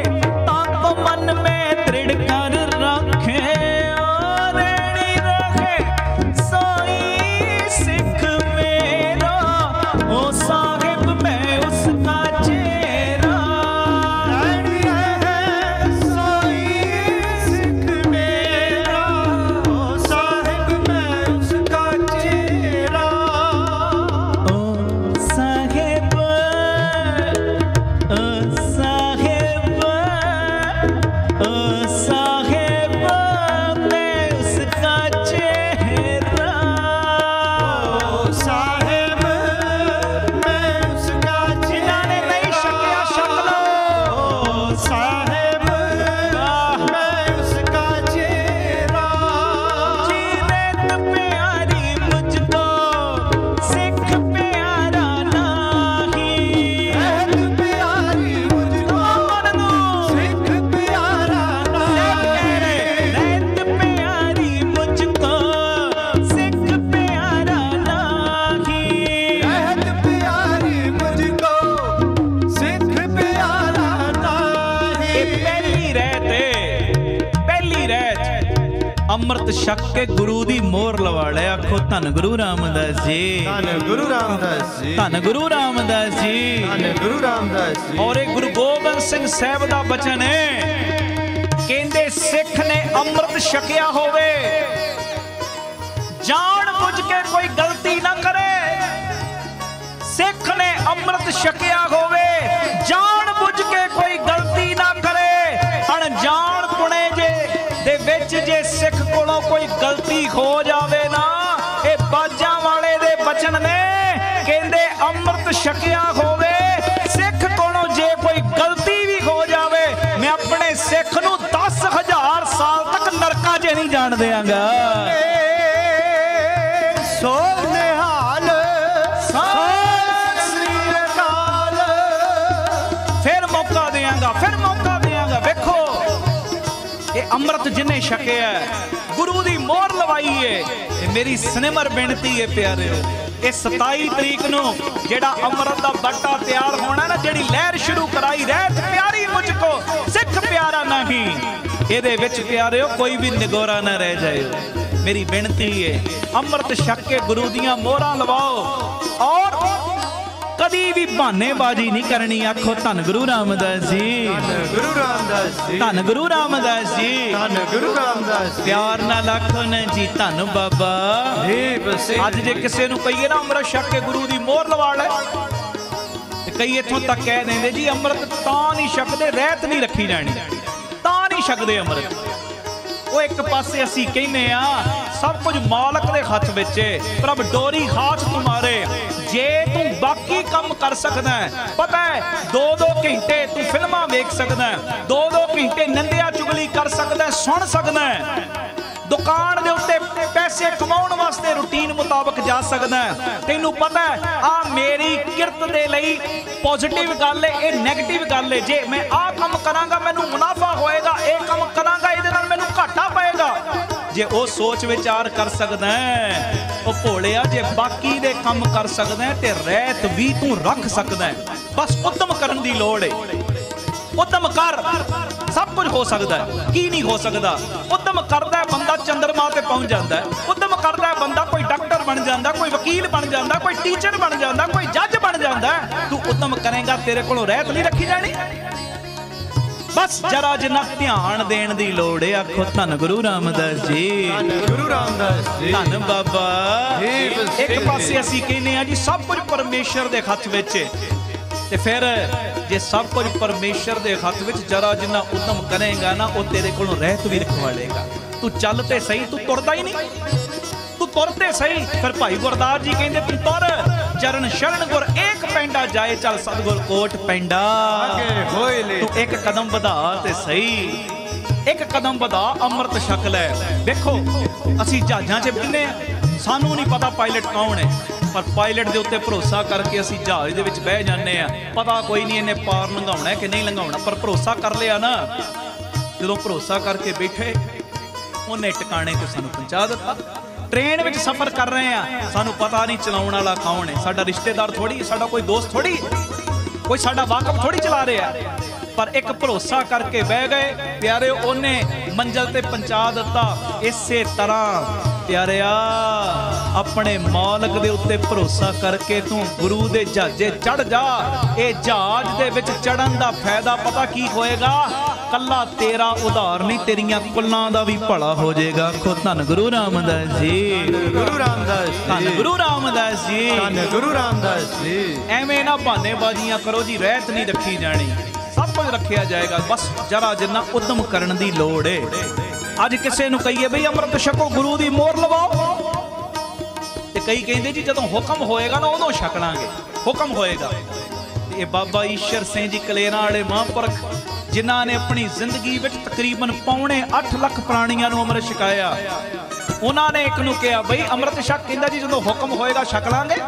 ताको मन में दृढ़ कर रखे, रेणी रहे सोई सिख मेरा, ओ साहिब मैं उसका चेहरा। ਅੰਮ੍ਰਿਤ ਛਕ ਕੇ ਗੁਰੂ ਦੀ ਮੋਹਰ ਲਵਾ ਲੈ। ਆਖੋ ਧੰਨ ਗੁਰੂ ਰਾਮਦਾਸ ਜੀ, ਧੰਨ ਗੁਰੂ ਰਾਮਦਾਸ ਜੀ, ਧੰਨ ਗੁਰੂ ਰਾਮਦਾਸ ਜੀ, ਧੰਨ ਗੁਰੂ ਰਾਮਦਾਸ ਜੀ। ਔਰ ਇਹ ਗੁਰੂ ਗੋਬਿੰਦ ਸਿੰਘ ਸਾਹਿਬ ਦਾ ਬਚਨ ਹੈ। ਕਹਿੰਦੇ ਸਿੱਖ ਨੇ ਅੰਮ੍ਰਿਤ ਛਕਿਆ ਹੋਵੇ, ਜਾਣ ਬੁੱਝ ਕੇ ਕੋਈ ਗਲਤੀ ਨਾ ਕਰੇ। ਸਿੱਖ ਨੇ ਅੰਮ੍ਰਿਤ ਛਕਿਆ ਹੋਵੇ, ਜਾਣ ਬੁੱਝ ਕੇ ਕੋਈ ਗਲਤੀ ਨਾ ਕਰੇ। ਅਣਜਾਣ ਪੁਣੇ ਦੇ ਵਿੱਚ ਜੇ ਸਿੱਖ ਕੋਲੋਂ ਕੋਈ ਗਲਤੀ ਹੋ ਜਾਵੇ ਨਾ, ਇਹ ਬਾਜਾਂ ਵਾਲੇ ਦੇ ਬਚਨ ਨੇ। ਕਹਿੰਦੇ ਅੰਮ੍ਰਿਤ ਛਕਿਆ ਹੋਵੇ, ਸਿੱਖ ਕੋਲੋਂ ਜੇ ਕੋਈ ਗਲਤੀ ਵੀ ਹੋ ਜਾਵੇ, ਮੈਂ ਆਪਣੇ ਸਿੱਖ ਨੂੰ 10,000 ਸਾਲ ਤੱਕ ਨਰਕਾਂ 'ਚ ਨਹੀਂ ਜਾਣ ਦਿਆਂਗਾ। ਸੋ ਨਿਹਾਲ ਫਿਰ ਮੌਕਾ ਦਿਆਂਗਾ, ਫਿਰ ਮੌਕਾ ਦਿਆਂਗਾ। ਵੇਖੋ ਇਹ ਅੰਮ੍ਰਿਤ ਜਿਨੇ ਛਕਿਆ, ਗੁਰੂ ਦੀ ਮੋਹਰ ਲਵਾਈ ਏ। ਤੇ ਮੇਰੀ ਸਿਨੇਮਰ ਬੇਨਤੀ ਏ ਪਿਆਰਿਓ, ਇਹ 27 ਤਰੀਕ ਨੂੰ ਜਿਹੜਾ ਅੰਮ੍ਰਿਤ ਦਾ ਬੱਟਾ ਤਿਆਰ ਹੋਣਾ ਨਾ, ਜਿਹੜੀ ਲਹਿਰ ਸ਼ੁਰੂ ਕਰਾਈ, ਰਹਿਤ ਪਿਆਰੀ ਮੁਝ ਕੋ ਸਿੱਖ ਪਿਆਰਾ ਨਹੀਂ, ਇਹਦੇ ਵਿੱਚ ਪਿਆਰਿਓ ਕੋਈ ਵੀ ਨਿਗੋਰਾ ਨਾ ਰਹਿ ਜਾਏ। ਮੇਰੀ ਬੇਨਤੀ ਏ ਅੰਮ੍ਰਿਤ ਛਕ ਕੇ ਗੁਰੂ ਦੀਆਂ ਮੋਹਰਾਂ ਲਵਾਓ, ਔਰ ਕਦੀ ਵੀ ਬਹਾਨੇਬਾਜ਼ੀ ਨਹੀਂ ਕਰਨੀ। ਆਖੋ ਧੰਨ ਗੁਰੂ ਰਾਮਦਾਸ ਜੀ, ਧੰਨ ਗੁਰੂ ਰਾਮਦਾਸ ਜੀ, ਧੰਨ ਗੁਰੂ ਰਾਮਦਾਸ ਜੀ, ਧੰਨ ਗੁਰੂ ਰਾਮਦਾਸ। ਪਿਆਰ ਨਾਲ ਆਖੋ ਨਾ ਜੀ ਧੰਨ ਬਾਬਾ। ਅੱਜ ਜੇ ਕਿਸੇ ਨੂੰ ਕਹੀਏ ਨਾ ਅੰਮ੍ਰਿਤ ਛਕ ਕੇ ਗੁਰੂ ਦੀ ਮੋਹਰ ਲਵਾ ਲੈ, ਤੇ ਕਈ ਇੱਥੋਂ ਤੱਕ ਕਹਿ ਦਿੰਦੇ ਜੀ ਅੰਮ੍ਰਿਤ ਤਾਂ ਨਹੀਂ ਛਕਦੇ, ਰਹਿਤ ਨਹੀਂ ਰੱਖੀ ਜਾਣੀ, ਤਾਂ ਨਹੀਂ ਛਕਦੇ ਅੰਮ੍ਰਿਤ। ਉਹ ਇੱਕ ਪਾਸੇ ਅਸੀਂ ਕਹਿੰਦੇ ਆ ਸਭ ਕੁਝ ਮਾਲਕ ਦੇ ਹੱਥ ਵਿੱਚ ਏ, ਪ੍ਰਭ ਡੋਰੀ ਹਾਥ ਤੁਮਾਰੇ। ਜੇ ਤੂੰ ਬਾਕੀ ਕੰਮ ਕਰ ਸਕਦਾ ਹੈ, ਪਤਾ ਹੈ 2-2 ਘੰਟੇ ਤੂੰ ਫਿਲਮਾਂ ਵੇਖ ਸਕਦਾ ਹੈ, 2-2 ਘੰਟੇ ਨਿੰਦਿਆ ਚੁਗਲੀ ਕਰ ਸਕਦਾ ਹੈ, ਸੁਣ ਸਕਦਾ ਹੈ, ਦੁਕਾਨ ਦੇ ਉੱਤੇ ਪੈਸੇ ਕਮਾਉਣ ਵਾਸਤੇ ਰੂਟੀਨ ਮੁਤਾਬਕ ਜਾ ਸਕਦਾ ਹੈ। ਤੈਨੂੰ ਪਤਾ ਹੈ ਆ ਮੇਰੀ ਕਿਰਤ ਦੇ ਲਈ ਪੋਜ਼ਿਟਿਵ ਗੱਲ ਹੈ, ਇਹ ਨੈਗੇਟਿਵ ਗੱਲ ਹੈ। ਜੇ ਮੈਂ ਆਹ ਕੰਮ ਕਰਾਂਗਾ ਮੈਨੂੰ ਮੁਨਾਫਾ ਹੋਏਗਾ, ਇਹ ਕੰਮ ਕਰਾਂਗਾ ਇਹਦੇ ਨਾਲ ਮੈਨੂੰ ਘਾਟਾ ਪਏਗਾ। ਜੇ ਉਹ ਸੋਚ ਵਿਚਾਰ ਕਰ ਸਕਦਾ ਹੈ, ਉਹ ਭੋਲਿਆ ਜੇ ਬਾਕੀ ਦੇ ਕੰਮ ਕਰ ਸਕਦਾ ਹੈ ਤੇ ਰਹਿਤ ਵੀ ਤੂੰ ਰੱਖ ਸਕਦਾ ਹੈ। ਬਸ ਉਦਮ ਕਰਨ ਦੀ ਲੋੜ ਹੈ। ਉਦਮ ਕਰ, ਸਭ ਕੁਝ ਹੋ ਸਕਦਾ ਹੈ। ਕੀ ਨਹੀਂ ਹੋ ਸਕਦਾ? ਉਦਮ ਕਰਦਾ ਹੈ ਬੰਦਾ ਚੰਦਰਮਾ ਤੇ ਪਹੁੰਚ ਜਾਂਦਾ ਹੈ। ਉਦਮ ਕਰਦਾ ਹੈ ਬੰਦਾ ਕੋਈ ਡਾਕਟਰ ਬਣ ਜਾਂਦਾ, ਕੋਈ ਵਕੀਲ ਬਣ ਜਾਂਦਾ, ਕੋਈ ਟੀਚਰ ਬਣ ਜਾਂਦਾ, ਕੋਈ ਜੱਜ ਬਣ ਜਾਂਦਾ। ਤੂੰ ਉਦਮ ਕਰੇਗਾ, ਤੇਰੇ ਕੋਲੋਂ ਰਹਿਤ ਨਹੀਂ ਰੱਖੀ ਜਾਣੀ। ਬਸ ਜਰਾ ਜਿੰਨਾ ਧਿਆਨ ਦੇਣ ਦੀ ਲੋੜ ਹੈ। ਆਖੋ ਧੰਨ ਗੁਰੂ ਰਾਮਦਾਸ ਜੀ, ਧੰਨ ਗੁਰੂ ਰਾਮਦਾਸ ਜੀ, ਧੰਨ ਬਾਬਾ। ਇੱਕ ਪਾਸੇ ਅਸੀਂ ਕਹਿੰਦੇ ਆ ਜੀ ਸਭ ਕੁਝ ਪਰਮੇਸ਼ਰ ਦੇ ਹੱਥ ਵਿੱਚ, ਤੇ ਫਿਰ ਜੇ ਸਭ ਕੁਝ ਪਰਮੇਸ਼ਰ ਦੇ ਹੱਥ ਵਿੱਚ ਜਰਾ ਜਿੰਨਾ ਉਦਮ ਕਰੇਗਾ ਨਾ, ਉਹ ਤੇਰੇ ਕੋਲੋਂ ਰਹਿਤ ਵੀ ਰਖਵਾਲੇਗਾ। ਤੂੰ ਚੱਲ ਤੇ ਸਹੀ, ਤੂੰ ਤੁਰਦਾ ਹੀ ਨਹੀਂ, ਤੂੰ ਤੁਰ ਤੇ ਸਹੀ। ਫਿਰ ਭਾਈ ਗੁਰਦਾਸ ਜੀ ਕਹਿੰਦੇ ਤੂੰ ਤੁਰ, ਚਰਨ ਸ਼ਰਨ ਗੁਰ ਏਕ ਪੈਂਡਾ ਜਾਏ, ਚੱਲ ਸਤਿਗੁਰ ਕੋਟ ਪੈਂਡਾ। ਤੂੰ ਇੱਕ ਕਦਮ ਵਧਾ ਤੇ ਸਹੀ, ਇੱਕ ਕਦਮ ਵਧਾ, ਅੰਮ੍ਰਿਤ ਛਕ ਲੈ। ਦੇਖੋ ਅਸੀਂ ਜਹਾਜ਼ਾਂ 'ਚ ਬੈਠੇ ਆ, ਸਾਨੂੰ ਨਹੀਂ ਪਤਾ ਪਾਇਲਟ ਕੌਣ ਹੈ, ਪਰ ਪਾਇਲਟ ਦੇ ਉੱਤੇ ਭਰੋਸਾ ਕਰਕੇ ਅਸੀਂ ਜਹਾਜ਼ ਦੇ ਵਿੱਚ ਬਹਿ ਜਾਂਦੇ ਆ। ਪਤਾ ਕੋਈ ਨਹੀਂ ਇਹਨੇ ਪਾਰ ਲੰਘਾਉਣਾ ਕਿ ਨਹੀਂ ਲੰਘਾਉਣਾ, ਪਰ ਭਰੋਸਾ ਕਰ ਲਿਆ ਨਾ। ਜਦੋਂ ਭਰੋਸਾ ਕਰਕੇ ਬੈਠੇ, ਉਹਨੇ ਟਿਕਾਣੇ ਤੇ ਸਾਨੂੰ ਪਹੁੰਚਾ ਦਿੱਤਾ। ਟ੍ਰੇਨ ਵਿੱਚ ਸਫ਼ਰ ਕਰ ਰਹੇ ਆ, ਸਾਨੂੰ ਪਤਾ ਨਹੀਂ ਚਲਾਉਣ ਵਾਲਾ ਕੌਣ ਹੈ, ਸਾਡਾ ਰਿਸ਼ਤੇਦਾਰ ਥੋੜੀ, ਸਾਡਾ ਕੋਈ ਦੋਸਤ ਥੋੜੀ, ਕੋਈ ਸਾਡਾ ਵਾਕਫ ਥੋੜੀ ਚਲਾ ਰਿਹਾ, ਪਰ ਇੱਕ ਭਰੋਸਾ ਕਰਕੇ ਬਹਿ ਗਏ ਪਿਆਰੇ, ਉਹਨੇ ਮੰਜ਼ਿਲ ਤੇ ਪਹੁੰਚਾ ਦਿੱਤਾ। ਇਸੇ ਤਰ੍ਹਾਂ ਪਿਆਰਿਆ ਆਪਣੇ ਮਾਲਕ ਦੇ ਉੱਤੇ ਭਰੋਸਾ ਕਰਕੇ ਤੂੰ ਗੁਰੂ ਦੇ ਜਹਾਜ਼ੇ ਚੜ ਜਾ। ਇਹ ਜਹਾਜ਼ ਦੇ ਵਿੱਚ ਚੜਨ ਦਾ ਫਾਇਦਾ ਪਤਾ ਕੀ ਹੋਏਗਾ? ਕੱਲਾ ਤੇਰਾ ਉਧਾਰ ਨਹੀਂ, ਤੇਰੀਆਂ ਕੁੱਲਾਂ ਦਾ ਵੀ ਭਲਾ ਹੋ ਜਾਏਗਾ। ਆਖੋ ਧੰਨ ਗੁਰੂ ਰਾਮਦਾਸ ਜੀ, ਗੁਰੂ ਰਾਮਦਾਸ ਜੀ, ਧੰਨ ਗੁਰੂ ਰਾਮਦਾਸ ਜੀ, ਧੰਨ ਗੁਰੂ ਰਾਮਦਾਸ ਜੀ। ਐਵੇਂ ਨਾ ਬਹਾਨੇਬਾਜ਼ੀਆਂ ਕਰੋ ਜੀ, ਰਹਿਤ ਨਹੀਂ ਰੱਖੀ ਜਾਣੀ, ਸਭ ਕੁਝ ਰੱਖਿਆ ਜਾਏਗਾ। ਬਸ ਜਰਾ ਜਿੰਨਾ ਉਦਮ ਕਰਨ ਦੀ ਲੋੜ ਏ। ਅੱਜ ਕਿਸੇ ਨੂੰ ਕਹੀਏ ਬਈ ਅੰਮ੍ਰਿਤ ਛਕੋ, ਗੁਰੂ ਦੀ ਮੋਹਰ ਲਵਾਓ, ਤੇ ਕਈ ਕਹਿੰਦੇ ਜੀ ਜਦੋਂ ਹੁਕਮ ਹੋਏਗਾ ਨਾ ਉਦੋਂ ਛਕ ਲਾਂਗੇ, ਹੁਕਮ ਹੋਏਗਾ। ਤੇ ਇਹ ਬਾਬਾ ਈਸ਼ਰ ਸਿੰਘ ਜੀ ਕਲੇਰਾਂ ਵਾਲੇ ਮਹਾਂਪੁਰਖ, ਜਿਨ੍ਹਾਂ ਨੇ ਆਪਣੀ ਜ਼ਿੰਦਗੀ ਵਿੱਚ ਤਕਰੀਬਨ 8.25 ਲੱਖ ਪ੍ਰਾਣੀਆਂ ਨੂੰ ਅੰਮ੍ਰਿਤ ਛਕਾਇਆ, ਉਹਨਾਂ ਨੇ ਇੱਕ ਨੂੰ ਕਿਹਾ ਬਈ ਅੰਮ੍ਰਿਤ ਛਕ, ਕਹਿੰਦਾ ਜੀ ਜਦੋਂ ਹੁਕਮ ਹੋਏਗਾ ਛਕ ਲਾਂਗੇ।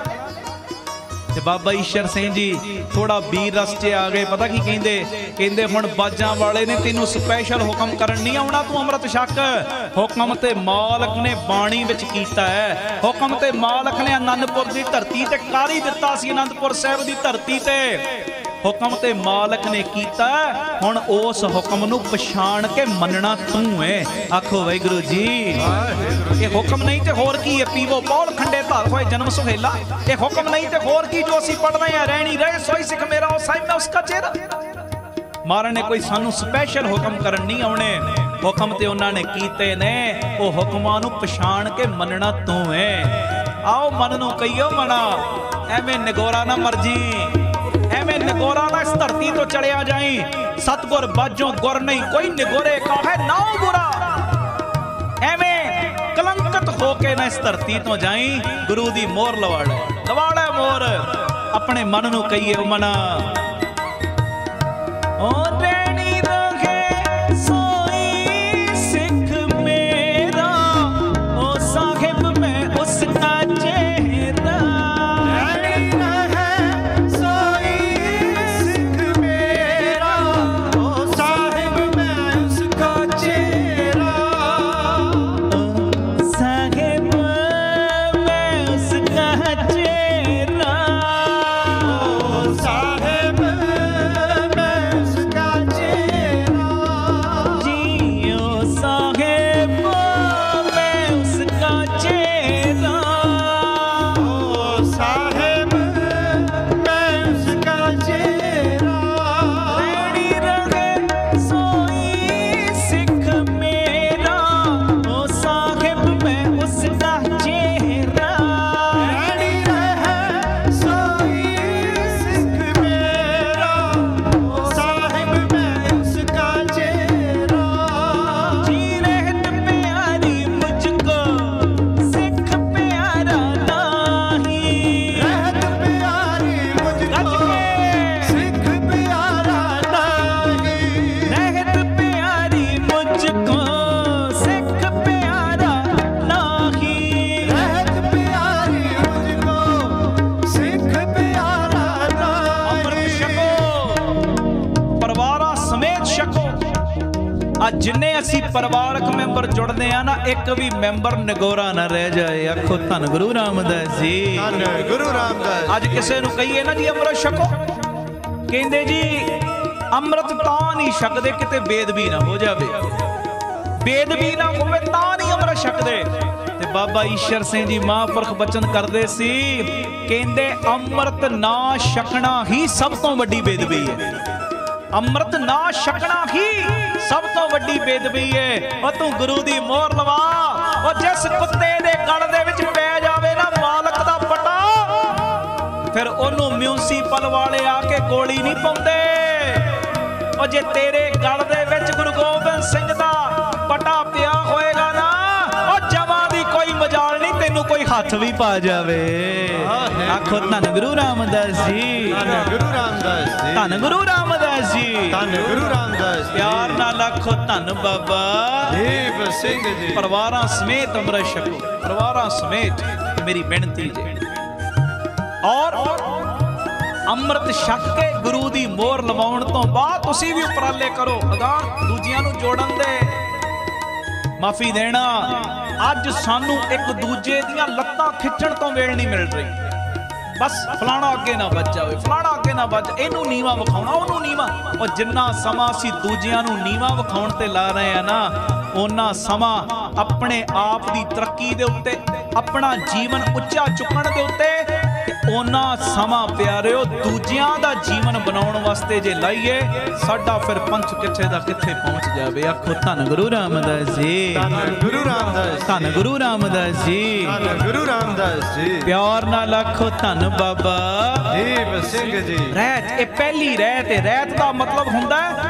ਤੇ ਬਾਬਾ ਈਸ਼ਰ ਸਿੰਘ ਜੀ ਥੋੜਾ ਵੀਰ ਰਸ 'ਚ ਆ ਗਏ। ਪਤਾ ਕੀ ਕਹਿੰਦੇ? ਕਹਿੰਦੇ ਹੁਣ ਬਾਜਾਂ ਵਾਲੇ ਨੇ ਤੈਨੂੰ ਸਪੈਸ਼ਲ ਹੁਕਮ ਕਰਨ ਨਹੀਂ ਆਉਣਾ, ਤੂੰ ਅੰਮ੍ਰਿਤ ਛਕ। ਹੁਕਮ ਤੇ ਮਾਲਕ ਨੇ ਬਾਣੀ ਵਿੱਚ ਕੀਤਾ ਹੈ, ਹੁਕਮ ਤੇ ਮਾਲਕ ਨੇ ਆਨੰਦਪੁਰ ਦੀ ਧਰਤੀ ਤੇ ਕਰ ਹੀ ਦਿੱਤਾ ਸੀ। ਆਨੰਦਪੁਰ ਸਾਹਿਬ ਦੀ ਧਰਤੀ ਤੇ हुक्म ते मालक ने कीता, हुण उस हुक्म नूं पछाण के मनना तू है। आखो वाहिगुरू जी। ये हुक्म नहीं ते होर की है? पीवो पौल खंडे धर होए जन्म सुहेला। ये हुक्म नहीं ते होर की जो असीं पढ़ रहे हैं? रहनी रहे सोई सिख मेरा ओ साहिब मैं उसका चेहरा। महाराज ने कोई सानू स्पैशल हुक्म करन नहीं आउणे, हुक्म ते उन्हां ने कीते ने, ओ हुक्मां नूं पछाण के मनना तू है। आओ मन नूं कहियो मना, एवें निगोरा ना मरजी, एवें निगोरा ना इस धरती तो चढ़िया जाई। सतगुर बाजों गुर नहीं कोई निगोरे का है नाओ बुरा। एवें कलंकत होके ना इस धरती तो जाई, गुरु दी मोहर लवाड़ा मोहर। अपने मन नूं कहिए मना, ओ रहनी रहे सोई सिख मेरा, ओ साहिब मैं उसका चेहरा। रहनी रहे सोई सिख मेरा, ओ साहिब मैं उसका चेहरा। साहिब मैं उसका चेहरा, ओ साहिब मैं उसका चेहरा। जियो साहिब मैं उसका चेहरा। ओ साहिब मैं उसका चेहरा। रहनी रहे सोई सिख मेरा, ओ साहिब मैं उसका चेहरा। रहनी रहे सोई सिख मेरा, ओ साहिब मैं उसका चेहरा। जी रहत प्यारी मुझको सिख प्यारा नाही। रहत प्यारी मुझको सिख प्यारा नहीं। रहत प्यारी मुझको सिख प्यारा नाही। रहत प्यारी मुझको सिख प्यारा अमृत नहीं। छको, परिवारा समेत छको। आज जिन्ने असी परिवारक मैंबर जुड़ते हैं ना, एक भी मैंबर निगोरा ना रह जाए। आखो धन गुरु रामदास जी। धन गुरु रामदास। ਅੱਜ ਕਿਸੇ ਨੂੰ ਕਹੀਏ ਨਾ ਜੀ ਅੰਮ੍ਰਿਤ ਛਕੋ, ਕਹਿੰਦੇ ਜੀ ਅੰਮ੍ਰਿਤ ਤਾਂ ਨਹੀਂ ਛਕਦੇ ਕਿਤੇ ਬੇਦਬੀ ਨਾ ਹੋ ਜਾਵੇ, ਬੇਦਬੀ ਨਾ ਹੋਵੇ ਤਾਂ ਨਹੀਂ ਅੰਮ੍ਰਿਤ ਛਕਦੇ। ਤੇ ਬਾਬਾ ਈਸ਼ਰ ਸਿੰਘ ਜੀ ਮਹਾਂਪੁਰਖ ਬਚਨ ਕਰਦੇ ਸੀ, ਕਹਿੰਦੇ ਅੰਮ੍ਰਿਤ ਨਾ ਛਕਣਾ ਹੀ ਸਭ ਤੋਂ ਵੱਡੀ ਬੇਦਬੀ ਹੈ। ਅੰਮ੍ਰਿਤ ਨਾ ਛਕਣਾ ਹੀ ਸਭ ਤੋਂ ਵੱਡੀ ਬੇਦਬੀ ਹੈ। ਉਹ ਤੂੰ ਗੁਰੂ ਦੀ ਮੋਹਰ ਲਵਾ। ਉਹ ਜਿਸ ਕੁੱਤੇ ਦੇ ਗਲ ਦੇ ਵਿੱਚ ਪੈ ਜਾਵੇ ਨਾ ਮਾਲਕ ਦਾ ਪਟਾ, ਫਿਰ ਉਹਨੂੰ ਮਿਊਂਸੀਪਲ ਵਾਲੇ ਆ ਕੇ ਗੋਲੀ ਨਹੀਂ ਪਾਉਂਦੇ। ਉਹ ਜੇ ਤੇਰੇ ਗਲ ਦੇ ਵਿੱਚ ਗੁਰੂ ਗੋਬਿੰਦ ਸਿੰਘ ਦਾ ਪਟਾ ਪਿਆ ਹੋਏਗਾ ਨਾ, ਉਹ ਜਮਾਂ ਦੀ ਕੋਈ ਮਜਾਲ ਨਹੀਂ, ਤੈਨੂੰ ਕੋਈ ਹੱਥ ਵੀ ਪਾ ਜਾਵੇ। ਆਖੋ ਧੰਨ ਗੁਰੂ ਰਾਮਦਾਸ ਜੀ। ਧੰਨ ਗੁਰੂ ਰਾਮਦਾਸ ਜੀ। ਧੰਨ ਗੁਰੂ ਰਾਮਦਾਸ ਜੀ। ਧੰਨ ਗੁਰੂ ਰਾਮਦਾਸ ਜੀ। ਪਿਆਰ ਨਾਲ ਆਖੋ ਧੰਨ ਬਾਬਾ ਦੀਪ ਸਿੰਘ ਜੀ। ਪਰਿਵਾਰਾਂ ਸਮੇਤ ਅੰਮ੍ਰਿਤ ਛਕੋ, ਪਰਿਵਾਰਾਂ ਸਮੇਤ ਮੇਰੀ ਬੇਨਤੀ ਜੀ। ਔਰ ਅੰਮ੍ਰਿਤ ਛਕ ਕੇ ਗੁਰੂ ਦੀ ਮੋਹਰ ਲਵਾਉਣ ਤੋਂ ਬਾਅਦ ਤੁਸੀਂ ਵੀ ਉਪਰਾਲੇ ਕਰੋ, ਅਗਾਂਹ ਦੂਜਿਆਂ ਨੂੰ ਜੋੜਨ ਦੇ, ਮਾਫੀ ਦੇਣਾ। ਅੱਜ ਸਾਨੂੰ ਇੱਕ ਦੂਜੇ ਦੀਆਂ ਲੱਤਾਂ ਖਿੱਚਣ ਤੋਂ ਵੇਲ ਨਹੀਂ ਮਿਲ ਰਹੀ। ਬਸ ਫਲਾਣਾ ਅੱਗੇ ਨਾ ਵੱਜ ਜਾਵੇ, ਫਲਾਣਾ ਅੱਗੇ ਨਾ ਵੱਜ, ਇਹਨੂੰ ਨੀਵਾ ਵਿਖਾਉਣਾ, ਉਹਨੂੰ ਨੀਵਾ। ਉਹ ਜਿੰਨਾ ਸਮਾਂ ਅਸੀਂ ਦੂਜਿਆਂ ਨੂੰ ਨੀਵਾ ਵਿਖਾਉਣ ਤੇ ਲਾ ਰਹੇ ਆ ਨਾ, ਉਹਨਾਂ ਸਮਾਂ ਆਪਣੇ ਆਪ ਦੀ ਤਰੱਕੀ ਦੇ ਉੱਤੇ, ਆਪਣਾ ਜੀਵਨ ਉੱਚਾ ਚੁੱਕਣ ਦੇ ਉੱਤੇ, ਉਹਨਾਂ ਸਮਾਂ ਪਿਆਰਿਓ ਦੂਜਿਆਂ ਦਾ ਜੀਵਨ ਬਣਾਉਣ ਵਾਸਤੇ ਜੇ ਲਾਈਏ, ਸਾਡਾ ਫਿਰ ਪੰਥ ਕਿੱਥੇ ਦਾ ਕਿੱਥੇ ਪਹੁੰਚ ਜਾਵੇ। ਆਖੋ ਧੰਨ ਗੁਰੂ ਰਾਮਦਾਸ ਜੀ। ਧੰਨ ਗੁਰੂ ਰਾਮਦਾਸ। ਧੰਨ ਗੁਰੂ ਰਾਮਦਾਸ ਜੀ। ਧੰਨ ਗੁਰੂ ਰਾਮਦਾਸ ਜੀ। ਪਿਆਰ ਨਾਲ ਆਖੋ ਧੰਨ ਬਾਬਾ ਦੀਪ ਸਿੰਘ ਜੀ। ਰਹਿਤ, ਇਹ ਪਹਿਲੀ ਰਹਿਤ ਹੈ। ਰਹਿਤ ਦਾ ਮਤਲਬ ਹੁੰਦਾ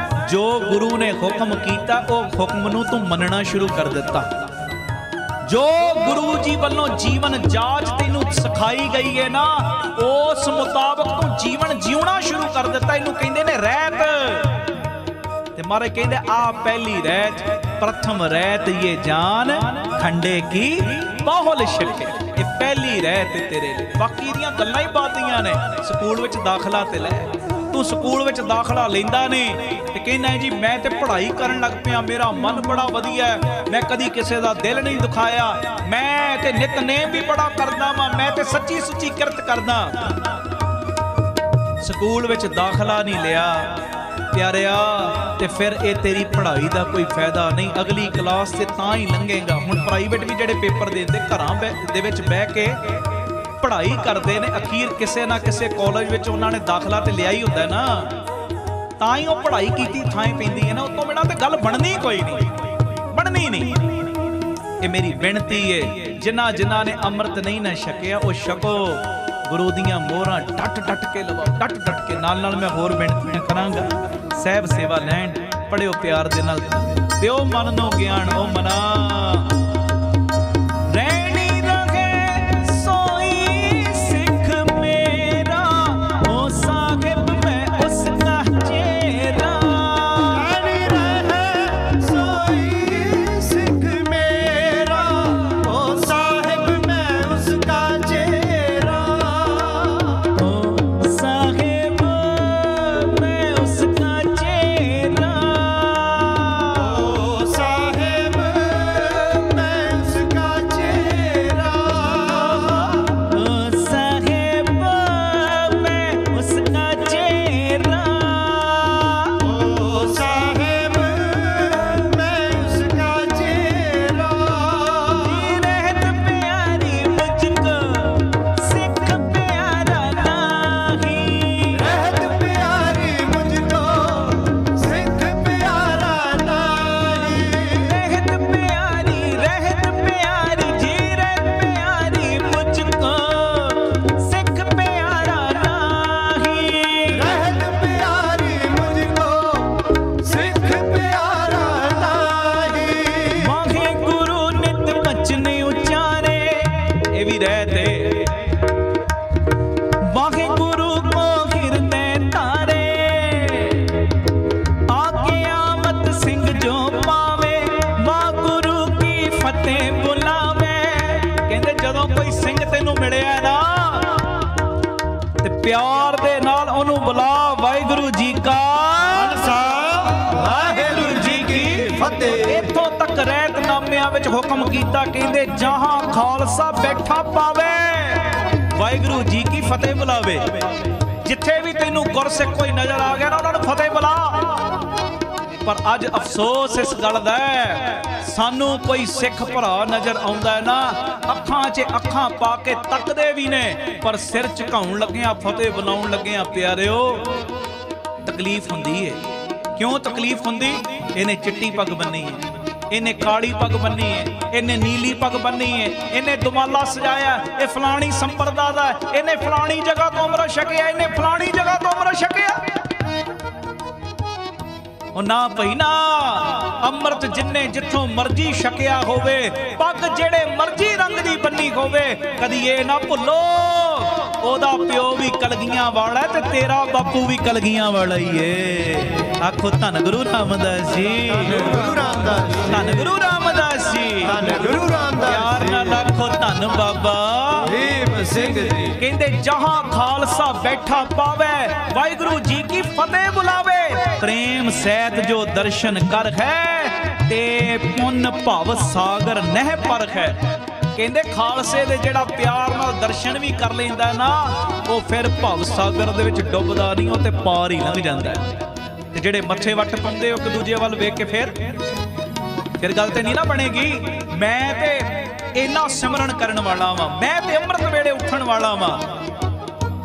ਜੋ ਗੁਰੂ ਨੇ ਹੁਕਮ ਕੀਤਾ, ਉਹ ਹੁਕਮ ਨੂੰ ਤੂੰ ਮੰਨਣਾ ਸ਼ੁਰੂ ਕਰ ਦਿੱਤਾ। ਜੋ ਗੁਰੂ ਜੀ ਵੱਲੋਂ ਜੀਵਨ ਜਾਚ ਤੈਨੂੰ ਸਿਖਾਈ ਗਈ ਹੈ ਨਾ, ਉਸ ਮੁਤਾਬਕ ਤੂੰ ਜੀਵਨ ਜਿਉਣਾ ਸ਼ੁਰੂ ਕਰ ਦਿੱਤਾ। ਇਹਨੂੰ ਕਹਿੰਦੇ ਨੇ ਰਹਿਤ। ਤੇ ਮਹਾਰਾਜ ਕਹਿੰਦੇ ਆ ਪਹਿਲੀ ਰਹਿਤ, ਪ੍ਰਥਮ ਰਹਿਤ ਇਹ ਜਾਨ ਖੰਡੇ ਕੀ ਬਾਹੁਲ ਛਕੇ। ਇਹ ਪਹਿਲੀ ਰਹਿਤ ਤੇਰੇ ਲਈ, ਬਾਕੀ ਦੀਆਂ ਗੱਲਾਂ ਹੀ ਬਾਤੀਆਂ ਨੇ। ਸਕੂਲ ਵਿੱਚ ਦਾਖਲਾ ਤੇ ਲੈ, ਤੂੰ ਸਕੂਲ ਵਿੱਚ ਦਾਖਲਾ ਲੈਂਦਾ ਨਹੀਂ ਤੇ ਕਹਿੰਦਾ ਜੀ ਮੈਂ ਤੇ ਪੜ੍ਹਾਈ ਕਰਨ ਲੱਗ ਪਿਆ, ਮੇਰਾ ਮਨ ਬੜਾ ਵਧੀਆ, ਮੈਂ ਕਦੀ ਕਿਸੇ ਦਾ ਦਿਲ ਨਹੀਂ ਦੁਖਾਇਆ, ਮੈਂ ਤੇ ਨਿਤਨੇਮ ਵੀ ਬੜਾ ਕਰਦਾ ਵਾਂ, ਮੈਂ ਤੇ ਸੱਚੀ ਸੁੱਚੀ ਕਿਰਤ ਕਰਦਾ। ਸਕੂਲ ਵਿੱਚ ਦਾਖਲਾ ਨਹੀਂ ਲਿਆ ਪਿਆਰਿਆ ਤੇ ਫਿਰ ਇਹ ਤੇਰੀ ਪੜ੍ਹਾਈ ਦਾ ਕੋਈ ਫਾਇਦਾ ਨਹੀਂ। ਅਗਲੀ ਕਲਾਸ ਤੇ ਤਾਂ ਹੀ ਲੰਘੇਗਾ। ਹੁਣ ਪ੍ਰਾਈਵੇਟ ਵੀ ਜਿਹੜੇ ਪੇਪਰ ਦਿੰਦੇ ਘਰਾਂ ਦੇ ਵਿੱਚ ਬਹਿ ਕੇ ਪੜ੍ਹਾਈ ਕਰਦੇ ਨੇ, ਅਖੀਰ ਕਿਸੇ ਨਾ ਕਿਸੇ ਕਾਲਜ ਵਿੱਚ ਉਹਨਾਂ ਨੇ ਦਾਖਲਾ ਤੇ ਲਿਆ ਹੀ ਹੁੰਦਾ ਨਾ, ਤਾਂ ਹੀ ਉਹ ਪੜ੍ਹਾਈ ਕੀਤੀ ਥਾਂ ਪੈਂਦੀ ਹੈ ਨਾ। ਉਸ ਤੋਂ ਬਿਨਾਂ ਤੇ ਗੱਲ ਬਣਨੀ ਕੋਈ ਨਹੀਂ, ਬਣਨੀ ਨਹੀਂ। ਇਹ ਮੇਰੀ ਬੇਨਤੀ ਹੈ, ਜਿਨ੍ਹਾਂ ਨੇ ਅੰਮ੍ਰਿਤ ਨਹੀਂ ਨਾ ਛਕਿਆ ਉਹ ਛਕੋ। ਗੁਰੂ ਦੀਆਂ ਮੋਹਰਾਂ ਡਟ ਕੇ ਲਵਾਓ, ਡਟ ਕੇ। ਨਾਲ ਮੈਂ ਹੋਰ ਬੇਨਤੀਆਂ ਕਰਾਂਗਾ। ਸਹਿਬ ਸੇਵਾ ਲੈਣ, ਪੜਿਓ ਪਿਆਰ ਦੇ ਨਾਲ, ਦਿਓ ਮਨ ਨੂੰ ਗਿਆਨ। ਉਹ ਮਨਾ ਰਹਿਣੀ ਰਹੇ ਸੋਈ ਸਿੱਖ ਮੇਰਾ, ਉਹ ਸਾਹਿਬ ਮੈਂ ਉਸ ਦਾ ਚੇਰਾ। ਰਹਿਣੀ ਰਹੇ ਸੋਈ ਸਿੱਖ ਮੇਰਾ, ਉਹ ਸਾਹਿਬ ਮੈਂ ਉਸ ਦਾ ਚੇਰਾ। ਉਹ ਸਾਹਿਬ ਮੈਂ ਉਸ ਦਾ ਚੇਰਾ। ਉਹ ਸਾਹਿਬ ਮੈਂ ਉਸ ਦਾ ਚੇਰਾ। ਉਹ ਸਾਹਿਬ ਮੈਂ ਉਸ ਦਾ ਚੇਰਾ। ਉਹ ਸਾਹਿਬ ਮੈਂ ਉਸ ਦਾ ਚੇਰਾ। ਰਹਿਤ ਪਿਆਰੀ ਮੁਝਕੋ ਸਿੱਖ ਪਿਆਰਾ ਨਾਹੀ। ਰਹਿਤ ਪਿਆਰੀ ਮੁਝਕੋ ਸਿੱਖ ਪਿਆਰਾ ਨਾਹੀ। ਰਹਿਤ ਪਿਆਰੀ ਜੀ, ਰਹਿਤ ਪਿਆਰੀ ਮੁਝਕੋ ਸਿੱਖ ਪਿਆਰਾ ਨਾਹੀ। ਰਹਿਤ ਪਿਆਰੀ ਮੁਝਕੋ ਸਿੱਖ ਪਿਆਰਾ ਨਾਹੀ। ਵਾਹਿਗੁਰੂ ਨਿਤ ਬਚਨ ਉਚਾਰੇ, ਇਹ ਵੀ ਰਹਿਤੇ। ਵਾਹਿਗੁਰੂ ਕੋ ਹਿਰਦੇ ਧਾਰੇ, ਆਗੇ ਆਮਦ ਸਿੰਘ ਜੋ ਪਾਵੇ, ਵਾਹਿਗੁਰੂ ਕੀ ਫਤਿਹ ਬੁਲਾਵੇ। ਕਹਿੰਦੇ ਜਦੋਂ ਕੋਈ ਸਿੰਘ ਤੈਨੂੰ ਮਿਲਿਆ ਨਾ ਤੇ ਪਿਆਰ ਦੇ ਨਾਲ ਉਹਨੂੰ ਬੁਲਾ, ਵਾਹਿਗੁਰੂ ਜੀ ਕਾ ਖਾਲਸਾ ਵਾਹਿਗੁਰੂ ਜੀ ਕੀ ਫਤਿਹ। ਇੱਥੋਂ ਤੱਕ ਰਹਿਤਨਾਮਿਆਂ ਵਿੱਚ ਹੁਕਮ ਕੀਤਾ, ਕਹਿੰਦੇ ਜਹਾਂ ਖਾਲਸਾ ਬੈਠਾ ਪਾਵੇ, ਵਾਹਿਗੁਰੂ ਜੀ ਕੀ ਫਤਿਹ ਬੁਲਾਵੇ। ਜਿੱਥੇ ਵੀ ਤੈਨੂੰ ਗੁਰਸਿੱਖ ਕੋਈ ਨਜ਼ਰ ਆ ਗਿਆ ਨਾ, ਉਹਨਾਂ ਨੂੰ ਫਤਿਹ ਬੁਲਾ। ਪਰ ਅੱਜ ਅਫਸੋਸ ਇਸ ਗੱਲ ਦਾ ਹੈ, ਸਾਨੂੰ ਕੋਈ ਸਿੱਖ ਭਰਾ ਨਜ਼ਰ ਆਉਂਦਾ ਹੈ ਨਾ, ਅੱਖਾਂ 'ਚ ਅੱਖਾਂ ਪਾ ਕੇ ਤੱਕਦੇ ਵੀ ਨੇ, ਪਰ ਸਿਰ ਝੁਕਾਉਣ ਲੱਗਿਆਂ ਫਤਿਹ ਬਣਾਉਣ ਲੱਗਿਆਂ ਪਿਆਰਿਓ ਤਕਲੀਫ ਹੁੰਦੀ ਹੈ। ਕਿਉਂ ਤਕਲੀਫ ਹੁੰਦੀ? ਇਹਨੇ ਚਿੱਟੀ ਪੱਗ ਬੰਨੀ ਹੈ, ਇਹਨੇ ਕਾਲੀ ਪੱਗ ਬੰਨੀ ਹੈ, ਇਹਨੇ ਨੀਲੀ ਪੱਗ ਬੰਨੀ ਹੈ, ਇਹਨੇ ਦੁਮਾਲਾ ਸਜਾਇਆ, ਇਹ ਫਲਾਣੀ ਸੰਪਰਦਾ ਦਾ, ਇਹਨੇ ਫਲਾਣੀ ਜਗ੍ਹਾ ਤੋਂ ਅੰਮ੍ਰਿਤ ਛਕਿਆ, ਇਹਨੇ ਫਲਾਣੀ ਜਗ੍ਹਾ ਤੋਂ ਅੰਮ੍ਰਿਤ ਛਕਿਆ। ਉਹ ਨਾ ਭਈ ਨਾ, ਅੰਮ੍ਰਿਤ ਜਿੰਨੇ ਜਿੱਥੋਂ ਮਰਜ਼ੀ ਛਕਿਆ ਹੋਵੇ, ਪੱਗ ਜਿਹੜੇ ਮਰਜ਼ੀ ਰੰਗ ਦੀ ਬੰਨੀ ਹੋਵੇ, ਕਦੀ ਇਹ ਨਾ ਭੁੱਲੋ ਉਹਦਾ ਪਿਓ ਵੀ ਕਲਗੀਆਂ ਵਾਲਾ ਤੇ ਤੇਰਾ ਬਾਪੂ ਵੀ ਕਲਗੀਆਂ ਵਾਲਾ ਹੀ ਏ। ਆਖੋ ਧੰਨ ਗੁਰੂ ਰਾਮਦਾਸ ਜੀ, ਗੁਰੂ ਰਾਮਦਾਸ ਜੀ, ਧੰਨ ਗੁਰੂ ਰਾਮਦਾਸ ਜੀ, ਧੰਨ ਗੁਰੂ ਰਾਮਦਾਸ ਪਿਆਰ ਨਾਲ ਆਖੋ ਧੰਨ ਬਾਬਾ ਦੀਪ ਸਿੰਘ ਜੀ। ਕਹਿੰਦੇ ਜਹਾਂ ਖਾਲਸਾ ਬੈਠਾ ਪਾਵੇ, ਵਾਹਿਗੁਰੂ ਜੀ ਕੀ ਫਤਿਹ ਬੁਲਾਵੇ। ਪ੍ਰੇਮ ਸਹਿਤ ਜੋ ਦਰਸ਼ਨ ਕਰ ਹੈ, ਤੇ ਪੁੰਨ ਭਵ ਸਾਗਰ ਨਹਿ ਪਰਖ ਹੈ। ਕਹਿੰਦੇ ਖਾਲਸੇ ਦੇ ਜਿਹੜਾ ਪਿਆਰ ਨਾਲ ਦਰਸ਼ਨ ਵੀ ਕਰ ਲੈਂਦਾ ਨਾ, ਉਹ ਫਿਰ ਭਵ ਸਾਗਰ ਦੇ ਵਿੱਚ ਡੁੱਬਦਾ ਨਹੀਂ, ਉਹ ਤੇ ਪਾਰ ਹੀ ਲੰਘ ਜਾਂਦਾ। ਤੇ ਜਿਹੜੇ ਮੱਥੇ ਵੱਟ ਪਾਉਂਦੇ ਇੱਕ ਦੂਜੇ ਵੱਲ ਵੇਖ ਕੇ ਫਿਰ ਗੱਲ ਤੇ ਨਹੀਂ ਨਾ ਬਣੇਗੀ। ਮੈਂ ਤੇ ਇੰਨਾ ਸਿਮਰਨ ਕਰਨ ਵਾਲਾ ਵਾਂ, ਮੈਂ ਤੇ ਅੰਮ੍ਰਿਤ ਵੇਲੇ ਉੱਠਣ ਵਾਲਾ ਵਾਂ,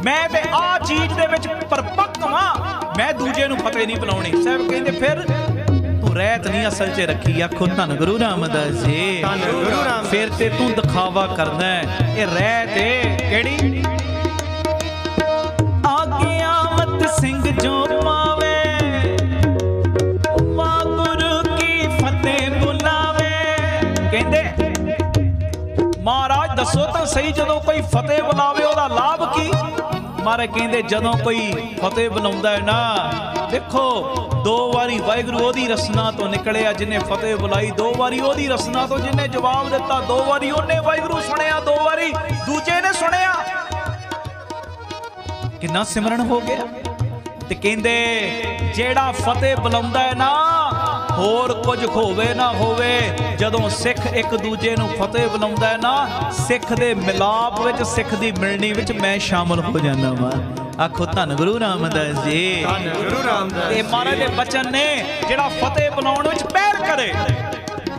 ਮੈਂ ਤੇ ਆ ਚੀਜ਼ ਦੇ ਵਿੱਚ ਪਰਪੱਕ ਵਾਂ, ਮੈਂ ਦੂਜੇ ਨੂੰ ਫਤਿਹ ਨਹੀਂ ਬੁਲਾਉਣੀ। ਸਾਹਿਬ ਕਹਿੰਦੇ ਫਿਰ ਤੂੰ ਰਹਿਤ ਨਹੀਂ ਅਸਲ 'ਚ ਰੱਖੀ। ਆਖੋ ਧੰਨ ਗੁਰੂ ਰਾਮਦਾਸ ਜੀ, ਧੰਨ ਗੁਰੂ ਰਾਮਦਾਸ। ਫਿਰ ਤੇ ਤੂੰ ਦਿਖਾਵਾ ਕਰਨਾ ਹੈ। ਇਹ ਰਹਿਤ ਏ ਕਿਹੜੀ? ਆਗੇ ਆਮਦ ਸਿੰਘ ਜੋ ਪਾਵੇ, ਵਾਹਿਗੁਰੂ ਕੀ ਫਤਿਹ ਬੁਲਾਵੇ। ਕਹਿੰਦੇ ਮਹਾਰਾਜ ਦੱਸੋ ਤਾਂ ਸਹੀ, ਜਦੋਂ ਕੋਈ ਫਤਿਹ ਬੁਲਾਵੇ ਉਹਦਾ ਲਾਭ ਕੀ? ਮਹਾਰਾਜ ਕਹਿੰਦੇ ਜਦੋਂ ਕੋਈ ਫਤਿਹ ਬੁਲਾਉਂਦਾ ਹੈ ਨਾ, ਦੇਖੋ 2 ਵਾਰੀ ਵਾਹਿਗੁਰੂ ਉਹਦੀ ਰਸਨਾ ਤੋਂ ਨਿਕਲਿਆ ਜਿਹਨੇ ਫਤਿਹ ਬੁਲਾਈ, 2 ਵਾਰੀ ਉਹਦੀ ਰਸਨਾ ਤੋਂ ਜਿਹਨੇ ਜਵਾਬ ਦਿੱਤਾ, 2 ਵਾਰੀ ਉਹਨੇ ਵਾਹਿਗੁਰੂ ਸੁਣਿਆ, 2 ਵਾਰੀ ਦੂਜੇ ਨੇ ਸੁਣਿਆ। ਕਿੰਨਾ ਸਿਮਰਨ ਹੋ ਗਿਆ। ਤੇ ਕਹਿੰਦੇ ਜਿਹੜਾ ਫਤਿਹ ਬੁਲਾਉਂਦਾ ਹੈ ਨਾ, ਹੋਰ ਕੁਝ ਹੋਵੇ ਨਾ ਹੋਵੇ, ਜਦੋਂ ਸਿੱਖ ਇੱਕ ਦੂਜੇ ਨੂੰ ਫਤਿਹ ਬੁਲਾਉਂਦਾ ਹੈ ਨਾ, ਸਿੱਖ ਦੇ ਮਿਲਾਪ ਵਿੱਚ, ਸਿੱਖ ਦੀ ਮਿਲਣੀ ਵਿੱਚ ਮੈਂ ਸ਼ਾਮਲ ਹੋ ਜਾਂਦਾ ਵਾਂ। आखो धन गुरु रामदास जी। ਧੰਨ ਗੁਰੂ ਰਾਮਦਾਸ ये महाराज के बचन ने जिहड़ा फतेह बनाउण विच पहल करे,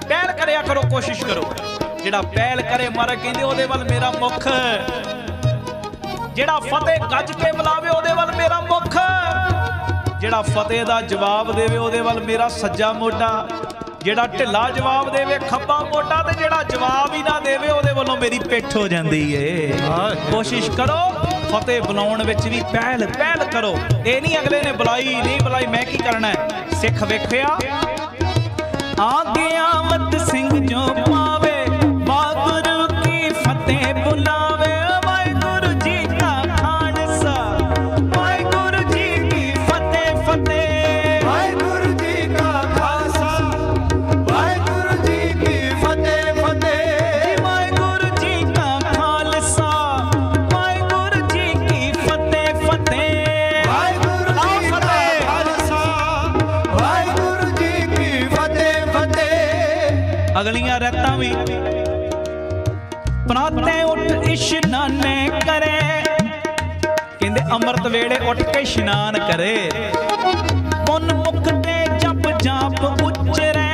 पहल करिया करो, कोशिश करो। जिहड़ा पहल करे महाराज कहंदे ओहदे वल मेरा मुख, जिहड़ा फतेह गज के बुलावे ओहदे वल मेरा मुख, जिहड़ा फतेह दा जवाब देवे ओहदे वल मेरा सज्जा मोढा, जिहड़ा ढिला जवाब देवे खब्बा मोढा, ते जिहड़ा जवाब ही ना देवे ओहदे वल्लों मेरी पिठ हो जांदी है। कोशिश करो फतेह बुलाउण विच भी पहल पहल करो। ये नहीं अगले ने बुलाई नहीं बुलाई मैं की करना है। सिख वेखिया आगे आमद सिंह जो पावे वागुरु की फतेह बुलावे, वाहिगुरु जी का खालसा, वाहिगुरु जी की फतेह फतेह, ਵਾਹਿਗੁਰੂ ਜੀ ਕਾ ਖਾਲਸਾ ਵਾਹਿਗੁਰੂ ਜੀ ਕੀ ਫਤਿਹ ਫਤਿਹ, वाहिगुरु जी का खालसा, वाहिगुरु जी की फतेह फतेह, ਵਾਹਿਗੁਰੂ ਜੀ ਕਾ ਖਾਲਸਾ ਵਾਹਿਗੁਰੂ ਜੀ ਕੀ ਫਤਿਹ ਫਤਿਹ। अगलियां रैतां भी प्राते उठ इशनाने करे, कहंदे अमृत वेले उठ के इशनान करे, पुन मुख ते जप जाप उच्चरे,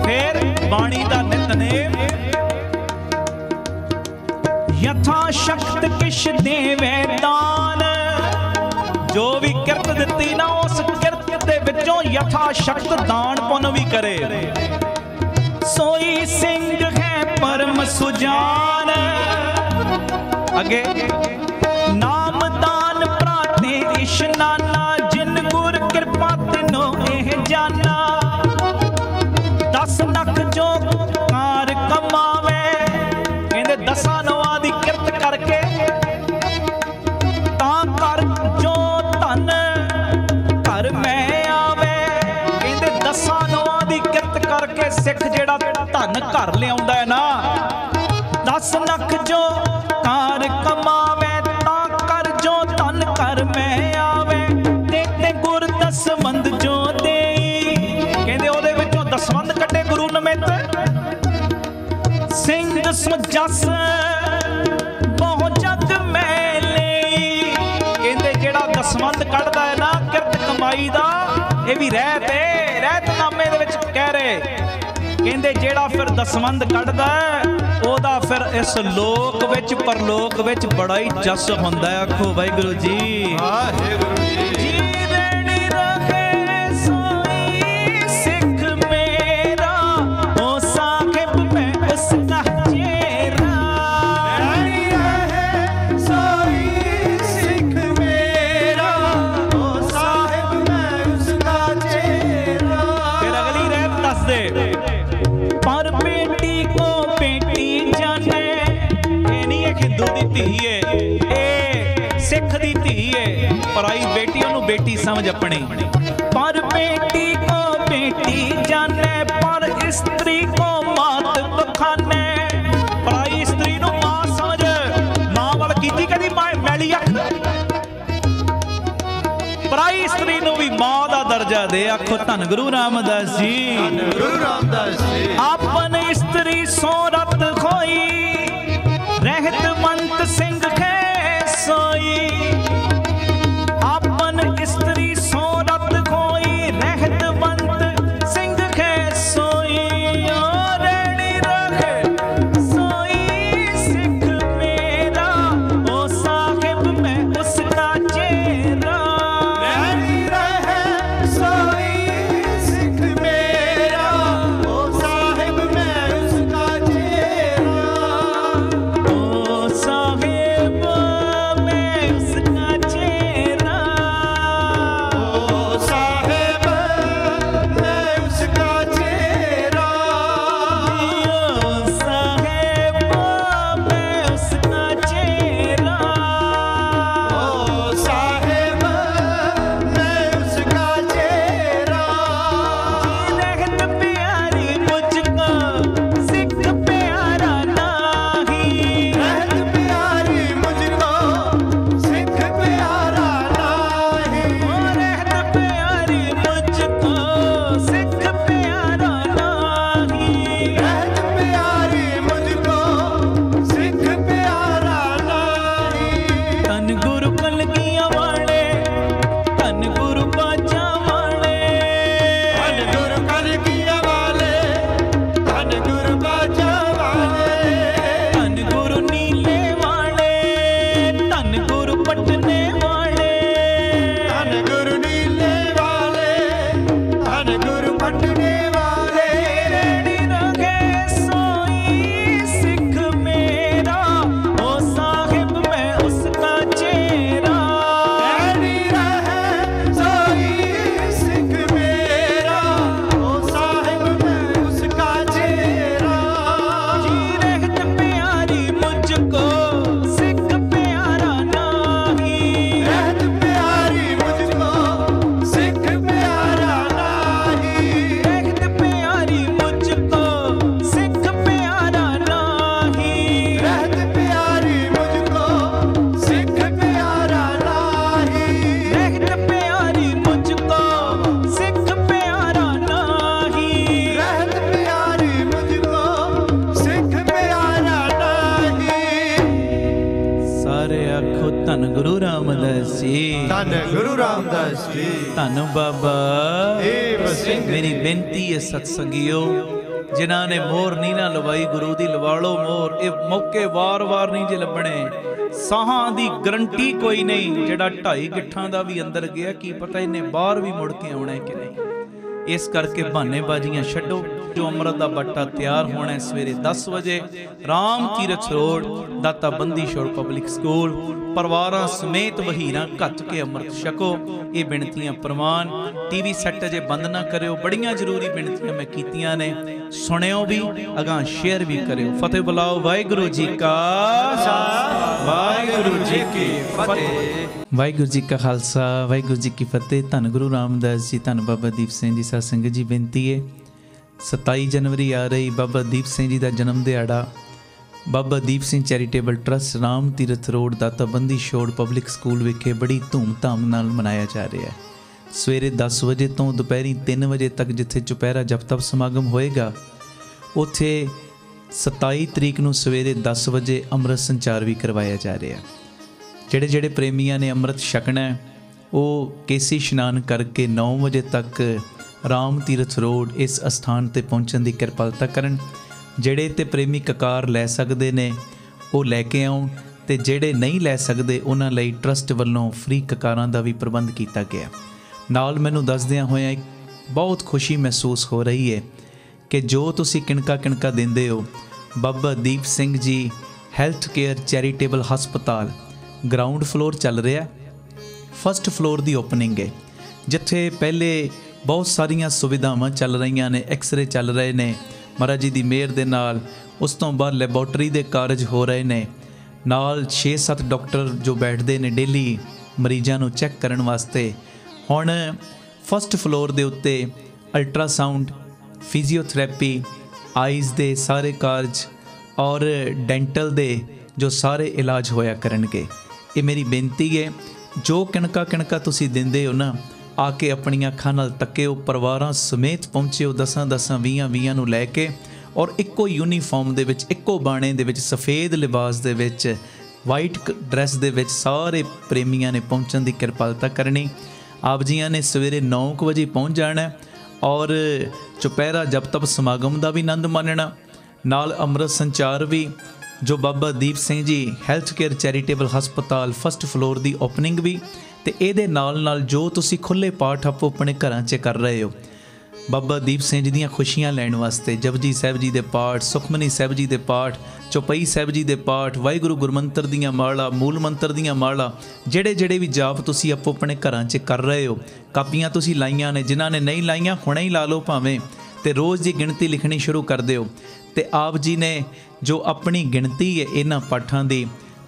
फिर बाणी दा नितनेम, यथा शक्त किश देवे दान, जो भी किरत दित्ती ना उस किरत दे विचों यथा शक्त दान पुन भी करे, सोई सिंह है परम सुजान। अगे नाम दान प्राते इशनाना, जिन गुर कृपा तिनो एह जाना, 10 लख जो कार कमावे, कहंदे 10 नवां दी किरत करके तां कर जो धन घर मैं आवे, कहंदे 10 नवां दी किरत करके सिख जेड़ा धन घर लियाउंदा है ना, 10 लख जो कार कमावे, तां कर जो धन घर मैं आवे, ते गुर दसवंद जो देई, कहंदे ओहदे विचों दसवंद कड्डे गुरु नमित, सिंह सो जस बहु जग मैं लेई, कहंदे जेड़ा दसवंद कढदा है ना किरत कमाई दा, ये भी रहतनामे दे विच कह रहे, कहंदे जेड़ा फिर दसवंद कढदा ओहदा फिर इस लोक विच परलोक विच बड़ा ही जस हुंदा है। आखो वाहिगुरू जी। ਵਾਹਿਗੁਰੂ ਜੀ जीरणी रहे सोई सिख मेरा, ओ साहिब मैं उसका चेहरा, ਰਹਿਣੀ ਰਹੇ ਸੋਈ ਸਿੱਖ ਮੇਰਾ, ਓ ਸਾਹਿਬ ਮੈਂ ਉਸਦਾ ਚਿਹਰਾ। फिर अगली रहत दस दे, पर बेटी को बेटी जाने, ये नहीं है हिंदू दी धी है, ये सिख दी धी है, पराई बेटी ओनू बेटी समझ अपनी, पर बेटी को बेटी जाने, पर स्त्री को मात बखाने, पराई स्त्री नू मां समझ, मां वाल कीती कदी मैली अख, पराई स्त्री नू भी मां दा दर्जा दे। आखो धन गुरु रामदास जी। ਗੁਰੂ ਰਾਮਦਾਸ ਜੀ आपन स्त्री सोरत खोई, रहत मंत सिंह खे सोई, आपन स्त्री सोरत खोई, रहत मंत सिंह खे सोई, ओ रहणी रहे सोई सिख मेरा, ओ साहिब मैं उसका चेहरा, ਰਹਿਣੀ ਰਹੇ ਸੋਈ ਸਿੱਖ ਮੇਰਾ, ਓ ਸਾਹਿਬ ਮੈਂ ਉਸਦਾ ਚਿਹਰਾ। पटने वाले, धन गुरु नीले वाले, धन गुरु पटने वाले। रेडी रखे सोई सिख मेरा, ओ साहिब मैं उसका चेहरा। रेडी रहे सोई सिख मेरा, ओ साहिब मैं उसका चेहरा। जी रहत प्यारी मुझको सिख प्यारा नाही, रहत प्यारी मुझको सिख प्यारा नाही। रहत प्यारी मुझको सिख प्यारा नाही। रहत प्यारी मुझको सिख प्यारा नाही। रहत प्यारी मुझको सिख प्यारा नाही। रहत प्यारी मुझको सिख प्यारा नाही। ਸਾਰੇ ਆਖੋ ਧੰਨ ਗੁਰੂ ਰਾਮਦਾਸ ਜੀ, ਧੰਨ ਗੁਰੂ ਰਾਮਦਾਸ ਜੀ। ਧੰਨ ਬਾਬਾ ਏਵ ਸਿੰਘ ਮੇਰੀ ਬੇਨਤੀ ਹੈ ਸਤਸੰਗੀਓ, ਜਿਨ੍ਹਾਂ ਨੇ ਮੋਹਰ ਨਹੀਂ ਨਾ ਲਵਾਈ ਗੁਰੂ ਦੀ, ਲਵਾ ਲਓ ਮੋਹਰ। ਇਹ ਮੌਕੇ ਵਾਰ-ਵਾਰ ਨਹੀਂ ਜੇ ਲੱਭਣੇ। ਸਾਹਾਂ ਦੀ ਗਰੰਟੀ ਕੋਈ ਨਹੀਂ। ਜਿਹੜਾ 2.5 ਗਿੱਠਾਂ ਦਾ ਵੀ ਅੰਦਰ ਗਿਆ, ਕੀ ਪਤਾ ਇਹਨੇ ਬਾਹਰ ਵੀ ਮੁੜ ਕੇ ਆਉਣਾ ਹੈ ਕਿ ਨਹੀਂ। ਇਸ ਕਰਕੇ ਬਹਾਨੇਬਾਜ਼ੀਆਂ ਛੱਡੋ। ਜੋ ਅੰਮ੍ਰਿਤ ਦਾ ਬੱਟਾ ਤਿਆਰ ਹੋਣਾ ਹੈ ਸਵੇਰੇ 10 ਵਜੇ ਰਾਮ ਤੀਰਥ ਰੋਡ, ਦਾਤਾ ਬੰਦੀ ਛੋੜ ਪਬਲਿਕ ਸਕੂਲ। ਪਰਿਵਾਰਾਂ ਸਮੇਤ ਵਹੀਰਾਂ ਘੱਟ ਕੇ ਅੰਮ੍ਰਿਤ ਛਕੋ। ਇਹ ਬੇਨਤੀਆਂ ਪ੍ਰਵਾਨ। ਟੀਵੀ ਸੈੱਟ ਅਜੇ ਬੰਦ ਨਾ ਕਰਿਓ। ਬੜੀਆਂ ਜ਼ਰੂਰੀ ਬੇਨਤੀਆਂ ਮੈਂ ਕੀਤੀਆਂ ਨੇ, ਸੁਣਿਓ ਵੀ, ਅਗਾਂਹ ਸ਼ੇਅਰ ਵੀ ਕਰਿਓ। ਫਤਿਹ ਬੁਲਾਓ। ਵਾਹਿਗੁਰੂ ਜੀ ਕਾ ਖਾਲਸਾ, ਵਾਹਿਗੁਰੂ ਜੀ ਕੀ ਫਤਿਹ। ਵਾਹਿਗੁਰੂ ਜੀ ਕਾ ਖਾਲਸਾ, ਵਾਹਿਗੁਰੂ ਜੀ ਕੀ ਫਤਿਹ। ਧੰਨ ਗੁਰੂ ਰਾਮਦਾਸ ਜੀ, ਧੰਨ ਬਾਬਾ ਦੀਪ ਸਿੰਘ ਜੀ। ਸਾਧ ਸੰਗਤ ਜੀ, ਬੇਨਤੀ ਹੈ 27 ਜਨਵਰੀ ਆ ਰਹੀ, ਬਾਬਾ ਦੀਪ ਸਿੰਘ ਜੀ ਦਾ ਜਨਮ ਦਿਹਾੜਾ Baba Deep Singh charitable trust Ram Tirath road, ਦਾਤਾ ਬੰਦੀ ਛੋੜ ਪਬਲਿਕ ਸਕੂਲ ਵਿਖੇ ਬੜੀ ਧੂਮਧਾਮ ਨਾਲ ਮਨਾਇਆ ਜਾ ਰਿਹਾ ਹੈ। ਸਵੇਰੇ 10 ਵਜੇ ਤੋਂ ਦੁਪਹਿਰੀ 3 ਵਜੇ ਤੱਕ ਜਿੱਥੇ ਚੁਪਹਿਰਾ ਜਪ ਤਪ ਸਮਾਗਮ ਹੋਏਗਾ, ਉੱਥੇ 27 ਤਰੀਕ ਨੂੰ ਸਵੇਰੇ 10 ਵਜੇ ਅੰਮ੍ਰਿਤ ਸੰਚਾਰ ਵੀ ਕਰਵਾਇਆ ਜਾ ਰਿਹਾ। ਜਿਹੜੇ ਪ੍ਰੇਮੀਆਂ ਨੇ ਅੰਮ੍ਰਿਤ ਛਕਣਾ ਹੈ, ਉਹ ਕੇਸੀ ਇਸ਼ਨਾਨ ਕਰਕੇ 9 ਵਜੇ ਤੱਕ ਰਾਮ ਤੀਰਥ ਰੋਡ ਇਸ ਅਸਥਾਨ ਤੇ ਪਹੁੰਚਣ ਦੀ ਕਿਰਪਾਲਤਾ ਕਰਨ। ਜਿਹੜੇ ਤੇ ਪ੍ਰੇਮੀ ਕਕਾਰ ਲੈ ਸਕਦੇ ਨੇ ਉਹ ਲੈ ਕੇ ਆਉਣ, ਤੇ ਜਿਹੜੇ ਨਹੀਂ ਲੈ ਸਕਦੇ ਉਹਨਾਂ ਲਈ ਟਰਸਟ ਵੱਲੋਂ ਫ੍ਰੀ ਕਕਾਰਾਂ ਦਾ ਵੀ ਪ੍ਰਬੰਧ ਕੀਤਾ ਗਿਆ। ਨਾਲ ਮੈਨੂੰ ਦੱਸਦਿਆਂ ਹੋਇਆਂ ਇੱਕ ਬਹੁਤ ਖੁਸ਼ੀ ਮਹਿਸੂਸ ਹੋ ਰਹੀ ਹੈ ਕਿ ਜੋ ਤੁਸੀਂ ਕਿਣਕਾ ਦਿੰਦੇ ਹੋ, Baba Deep Singh ji health care charitable ਹਸਪਤਾਲ ਗਰਾਊਂਡ ਫਲੋਰ ਚੱਲ ਰਿਹਾ। ਫਸਟ ਫਲੋਰ ਦੀ ਓਪਨਿੰਗ ਹੈ, ਜਿੱਥੇ ਪਹਿਲੇ ਬਹੁਤ ਸਾਰੀਆਂ ਸੁਵਿਧਾਵਾਂ ਚੱਲ ਰਹੀਆਂ ਨੇ। ਐਕਸਰੇ ਚੱਲ ਰਹੇ ਨੇ ਮਹਾਰਾਜ ਜੀ ਦੀ ਮਿਹਰ ਦੇ ਨਾਲ। ਉਸ ਤੋਂ ਬਾਅਦ ਲੈਬੋਰਟਰੀ ਦੇ ਕਾਰਜ ਹੋ ਰਹੇ ਨੇ। ਨਾਲ 6-7 ਡਾਕਟਰ ਜੋ ਬੈਠਦੇ ਨੇ ਡੇਲੀ ਮਰੀਜ਼ਾਂ ਨੂੰ ਚੈੱਕ ਕਰਨ ਵਾਸਤੇ। ਹੁਣ ਫਸਟ ਫਲੋਰ ਦੇ ਉੱਤੇ ਅਲਟਰਾਸਾਊਂਡ, ਫਿਜ਼ੀਓਥੈਰੇਪੀ, ਆਈਜ਼ ਦੇ ਸਾਰੇ ਕਾਰਜ ਔਰ ਡੈਂਟਲ ਦੇ ਜੋ ਸਾਰੇ ਇਲਾਜ ਹੋਇਆ ਕਰਨਗੇ। ਇਹ ਮੇਰੀ ਬੇਨਤੀ ਹੈ, ਜੋ ਕਿਣਕਾ ਤੁਸੀਂ ਦਿੰਦੇ ਹੋ ਨਾ, ਆ ਕੇ ਆਪਣੀਆਂ ਅੱਖਾਂ ਨਾਲ ਤੱਕਿਓ। ਪਰਿਵਾਰਾਂ ਸਮੇਤ ਪਹੁੰਚਿਓ 10 20 ਨੂੰ ਲੈ ਕੇ, ਔਰ ਇੱਕੋ ਯੂਨੀਫਾਰਮ ਦੇ ਵਿੱਚ, ਇੱਕੋ ਬਾਣੇ ਦੇ ਵਿੱਚ, ਸਫੇਦ ਲਿਬਾਸ ਦੇ ਵਿੱਚ, ਵਾਈਟ ਡਰੈਸ ਦੇ ਵਿੱਚ ਸਾਰੇ ਪ੍ਰੇਮੀਆਂ ਨੇ ਪਹੁੰਚਣ ਦੀ ਕਿਰਪਾਲਤਾ ਕਰਨੀ। ਆਪ ਜੀਆਂ ਨੇ ਸਵੇਰੇ 9 ਵਜੇ ਪਹੁੰਚ ਜਾਣਾ ਔਰ ਚੁਪਹਿਰਾ ਜਪ ਤਪ ਸਮਾਗਮ ਦਾ ਵੀ ਆਨੰਦ ਮਾਣਨਾ। ਨਾਲ ਅੰਮ੍ਰਿਤ ਸੰਚਾਰ ਵੀ, ਜੋ Baba Deep Singh ji health care charitable ਹਸਪਤਾਲ ਫਸਟ ਫਲੋਰ ਦੀ ਓਪਨਿੰਗ ਵੀ, ਤੇ ਇਹਦੇ ਨਾਲ ਜੋ ਤੁਸੀਂ ਖੁੱਲ੍ਹੇ ਪਾਠ ਆਪੋ ਆਪਣੇ ਘਰਾਂ 'ਚ ਕਰ ਰਹੇ ਹੋ ਬਾਬਾ ਦੀਪ ਸਿੰਘ ਜੀ ਦੀਆਂ ਖੁਸ਼ੀਆਂ ਲੈਣ ਵਾਸਤੇ। ਜਪਜੀ ਸਾਹਿਬ ਜੀ ਦੇ ਪਾਠ, ਸੁਖਮਨੀ ਸਾਹਿਬ ਜੀ ਦੇ ਪਾਠ, ਚੌਪਈ ਸਾਹਿਬ ਜੀ ਦੇ ਪਾਠ, ਵਾਹਿਗੁਰੂ ਗੁਰਮੰਤਰ ਦੀਆਂ ਮਾਲਾ, ਮੂਲ ਮੰਤਰ ਦੀਆਂ ਮਾਲਾ, ਜਿਹੜੇ ਵੀ ਜਾਪ ਤੁਸੀਂ ਆਪੋ ਆਪਣੇ ਘਰਾਂ 'ਚ ਕਰ ਰਹੇ ਹੋ। ਕਾਪੀਆਂ ਤੁਸੀਂ ਲਾਈਆਂ ਨੇ, ਜਿਨ੍ਹਾਂ ਨੇ ਨਹੀਂ ਲਾਈਆਂ ਹੁਣੇ ਹੀ ਲਾ ਲਓ ਭਾਵੇਂ, ਤੇ ਰੋਜ਼ ਦੀ ਗਿਣਤੀ ਲਿਖਣੀ ਸ਼ੁਰੂ ਕਰ ਦਿਓ। ਤੇ ਆਪ ਜੀ ਨੇ ਜੋ ਆਪਣੀ ਗਿਣਤੀ ਹੈ ਇਹਨਾਂ ਪਾਠਾਂ ਦੀ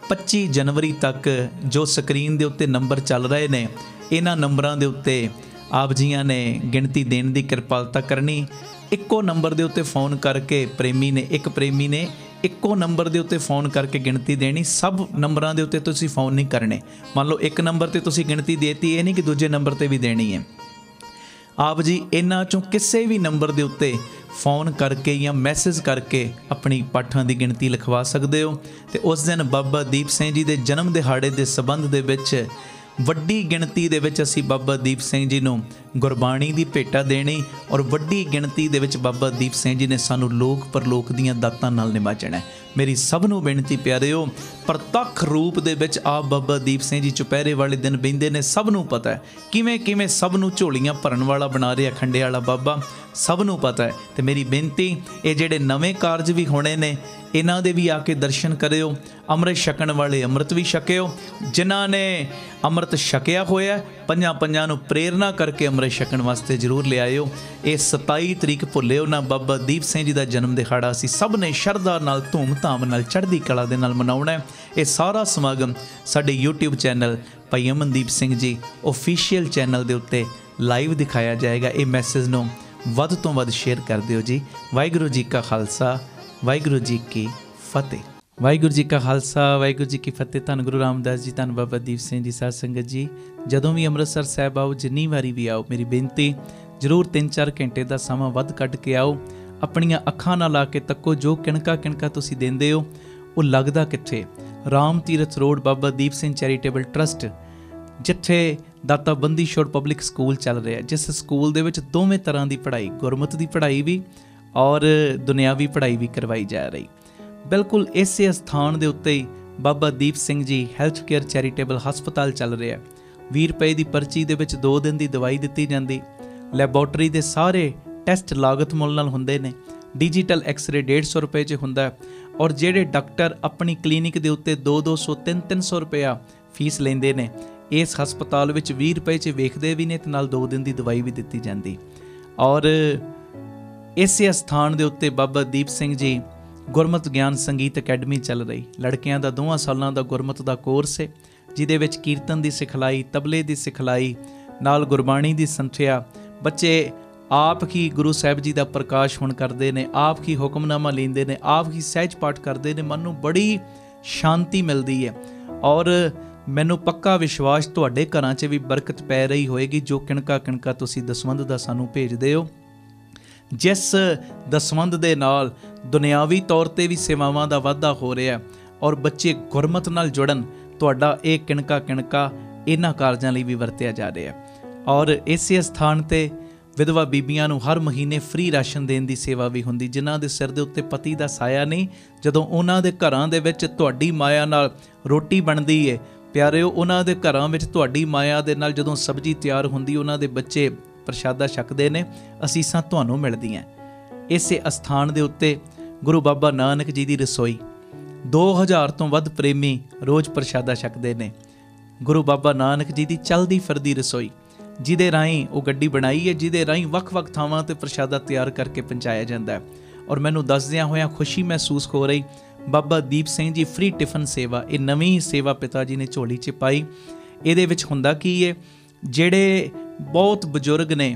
25 ਜਨਵਰੀ ਤੱਕ ਜੋ ਸਕਰੀਨ ਦੇ ਉੱਤੇ ਨੰਬਰ ਚੱਲ ਰਹੇ ਨੇ, ਇਹਨਾਂ ਨੰਬਰਾਂ ਦੇ ਉੱਤੇ ਆਪ ਜੀਆਂ ਨੇ ਗਿਣਤੀ ਦੇਣ ਦੀ ਕਿਰਪਾਲਤਾ ਕਰਨੀ। ਇੱਕੋ ਨੰਬਰ ਦੇ ਉੱਤੇ ਫ਼ੋਨ ਕਰਕੇ ਇੱਕ ਪ੍ਰੇਮੀ ਨੇ ਇੱਕੋ ਨੰਬਰ ਦੇ ਉੱਤੇ ਫ਼ੋਨ ਕਰਕੇ ਗਿਣਤੀ ਦੇਣੀ। ਸਭ ਨੰਬਰਾਂ ਦੇ ਉੱਤੇ ਤੁਸੀਂ ਫ਼ੋਨ ਨਹੀਂ ਕਰਨੇ। ਮੰਨ ਲਓ ਇੱਕ ਨੰਬਰ 'ਤੇ ਤੁਸੀਂ ਗਿਣਤੀ ਦੇਤੀ, ਇਹ ਨਹੀਂ ਕਿ ਦੂਜੇ ਨੰਬਰ 'ਤੇ ਵੀ ਦੇਣੀ ਹੈ। ਆਪ ਜੀ ਇਹਨਾਂ 'ਚੋਂ ਕਿਸੇ ਵੀ ਨੰਬਰ ਦੇ ਉੱਤੇ फ़ोन करके या मैसेज करके अपनी पाठां की गिणती लिखवा सकते हो। तो उस दिन बाबा दीप सिंह जी के जन्म दिहाड़े के संबंध दे विच वड्डी गिणती दे विच असीं बाबा दीप सिंह जी नूं गुरबाणी की भेटा देनी और वड्डी गिणती दे विच बाबा दीप सिंह जी ने सानू लोक परलोक दीयां दातां नाल निवाजना है। मेरी सब नूं बेनती प्यारिओ, प्रतख रूप दे विच आप बाबा दीप सिंह जी चुपहरे वाले दिन बहिंदे ने। सब नूं पता है किवें किवें सब नूं झोलियां भरन वाला बना रहा खंडे वाला बाबा, सब नूं पता है। तो मेरी बेनती, ये जिहड़े नवें कारज भी होने ने इन्हां दे भी आके दर्शन करिओ। अमृत छकण वाले अमृत भी छकिओ, जिन्हां ने अमृत छकिया होया पंजां पंजां नूं प्रेरणा करके अमृत छकण वास्ते जरूर लिआइओ। ये 27 तरीक भुल्लिओ ना, बाबा दीप सिंह जी का जन्म दिहाड़ा असीं सब ने शरधा नाल धूम धाम नाल चढ़दी कला दे नाल मनाउणा है। ये सारा समागम साडे यूट्यूब चैनल भाई अमनदीप सिंह जी ऑफिशियल चैनल के उत्ते लाइव दिखाया जाएगा। ये मैसेज नूं वध तो वध शेयर कर दिओ जी। वाहिगुरू जी का खालसा, वाहिगुरू जी की फतेह। वाहिगुरू जी का खालसा, वाहिगुरू जी की फतेह। धन गुरु रामदास जी, धन बाबा दीप सिंह जी। साध संगत जी, जदों भी अमृतसर साहिब आओ, जिन्नी वारी भी आओ, मेरी बेनती जरूर 3-4 घंटे का समा वध कढ़ के आओ। अपनियां अखां नाल ला के तक्को, जो किणका किणका तुसीं देंदे हो वो लगदा कित्थे। Ram Tirath road Baba Deep Singh charitable trust, जिथे दाता बंदी छोड़ पब्लिक स्कूल चल रहा है, जिस स्कूल दे विच दोवें तरह की पढ़ाई, गुरमत की पढ़ाई भी और दुनियावी पढ़ाई भी करवाई जा रही। बिल्कुल इसे स्थान के उत्ते ही Baba Deep Singh ji health care charitable हस्पताल चल रहा है। 20 रुपए की पर्ची दे विच 2 दिन की दवाई दी जाती। लैबोरेटरी के सारे टैसट लागत मुल नाल हुंदे ने। डिजिटल एक्सरे 150 रुपए च हुंदा है। और ਜਿਹੜੇ डॉक्टर अपनी क्लीनिक के उत्ते 200 300 रुपया फीस लेंदे ने, इस हस्पताल विच 20 रुपए च वेखदे भी ने ते नाल 2 दिन की दवाई भी दी जाती। और इसे स्थान के उत्ते बाबा दीप सिंह जी गुरमत ज्ञान संगीत अकैडमी चल रही। लड़कियां दा 2 सालों का गुरमत का कोर्स है, जिहदे विच कीर्तन की सिखलाई, तबले की सिखलाई, नाल गुरबाणी की संथਿਆ। बच्चे आप ही गुरु साहिब जी का प्रकाश हुण करते हैं, आप ही हुक्मनामा लेंदे ने, आप ही सहज पाठ करते हैं। मन नूं बड़ी शांति मिलती है। और मैनू पक्का विश्वास तुहाडे घरां 'च भी बरकत पै रही होएगी, जो किणका किणका तुसीं दसवंध दा सानूं भेजदे हो। जिस दसवंध दे नाल दुनियावी तौर ते भी सेवावां दा वाधा हो रहा है और बच्चे गुरमत नाल जुड़न, तुहाडा ये किणका किणका इन्हां कारजां लई भी वरतिया जा रहा है। और इसे स्थान ते विधवा बीबियां नूं हर महीने फ्री राशन देण दी सेवा भी हुंदी, जिन्हां दे सिर दे उत्ते पति दा साया नहीं। जदों उन्हां दे घरां दे विच तुहाडी माया नाल रोटी बनदी है प्यारिओ, उन्हां दे घरां विच तुहाडी माया दे नाल जदों सब्जी तैयार हुंदी, उन्हां दे बच्चे प्रशादा छकदे ने, असीसां तुहानूं मिलदियां। इसे स्थान दे उत्ते गुरु बाबा नानक जी दी रसोई, 2000 तो वध प्रेमी रोज़ प्रशादा छकदे ने। गुरु बाबा नानक जी दी चलदी फिरदी रसोई, जिहदे राहीं वो गड्डी बनाई है, जिहदे राहीं वख-वख थावां ते प्रशादा तैयार करके पहुँचाया जाता है। और मैनूं दसदियां होइयां खुशी महसूस हो रही, बाबा दीप सिंह जी फ्री टिफन सेवा, ये नवीं सेवा पिता जी ने झोली 'च पाई। इहदे विच हुंदा की है, जिहड़े बहुत बजुर्ग ने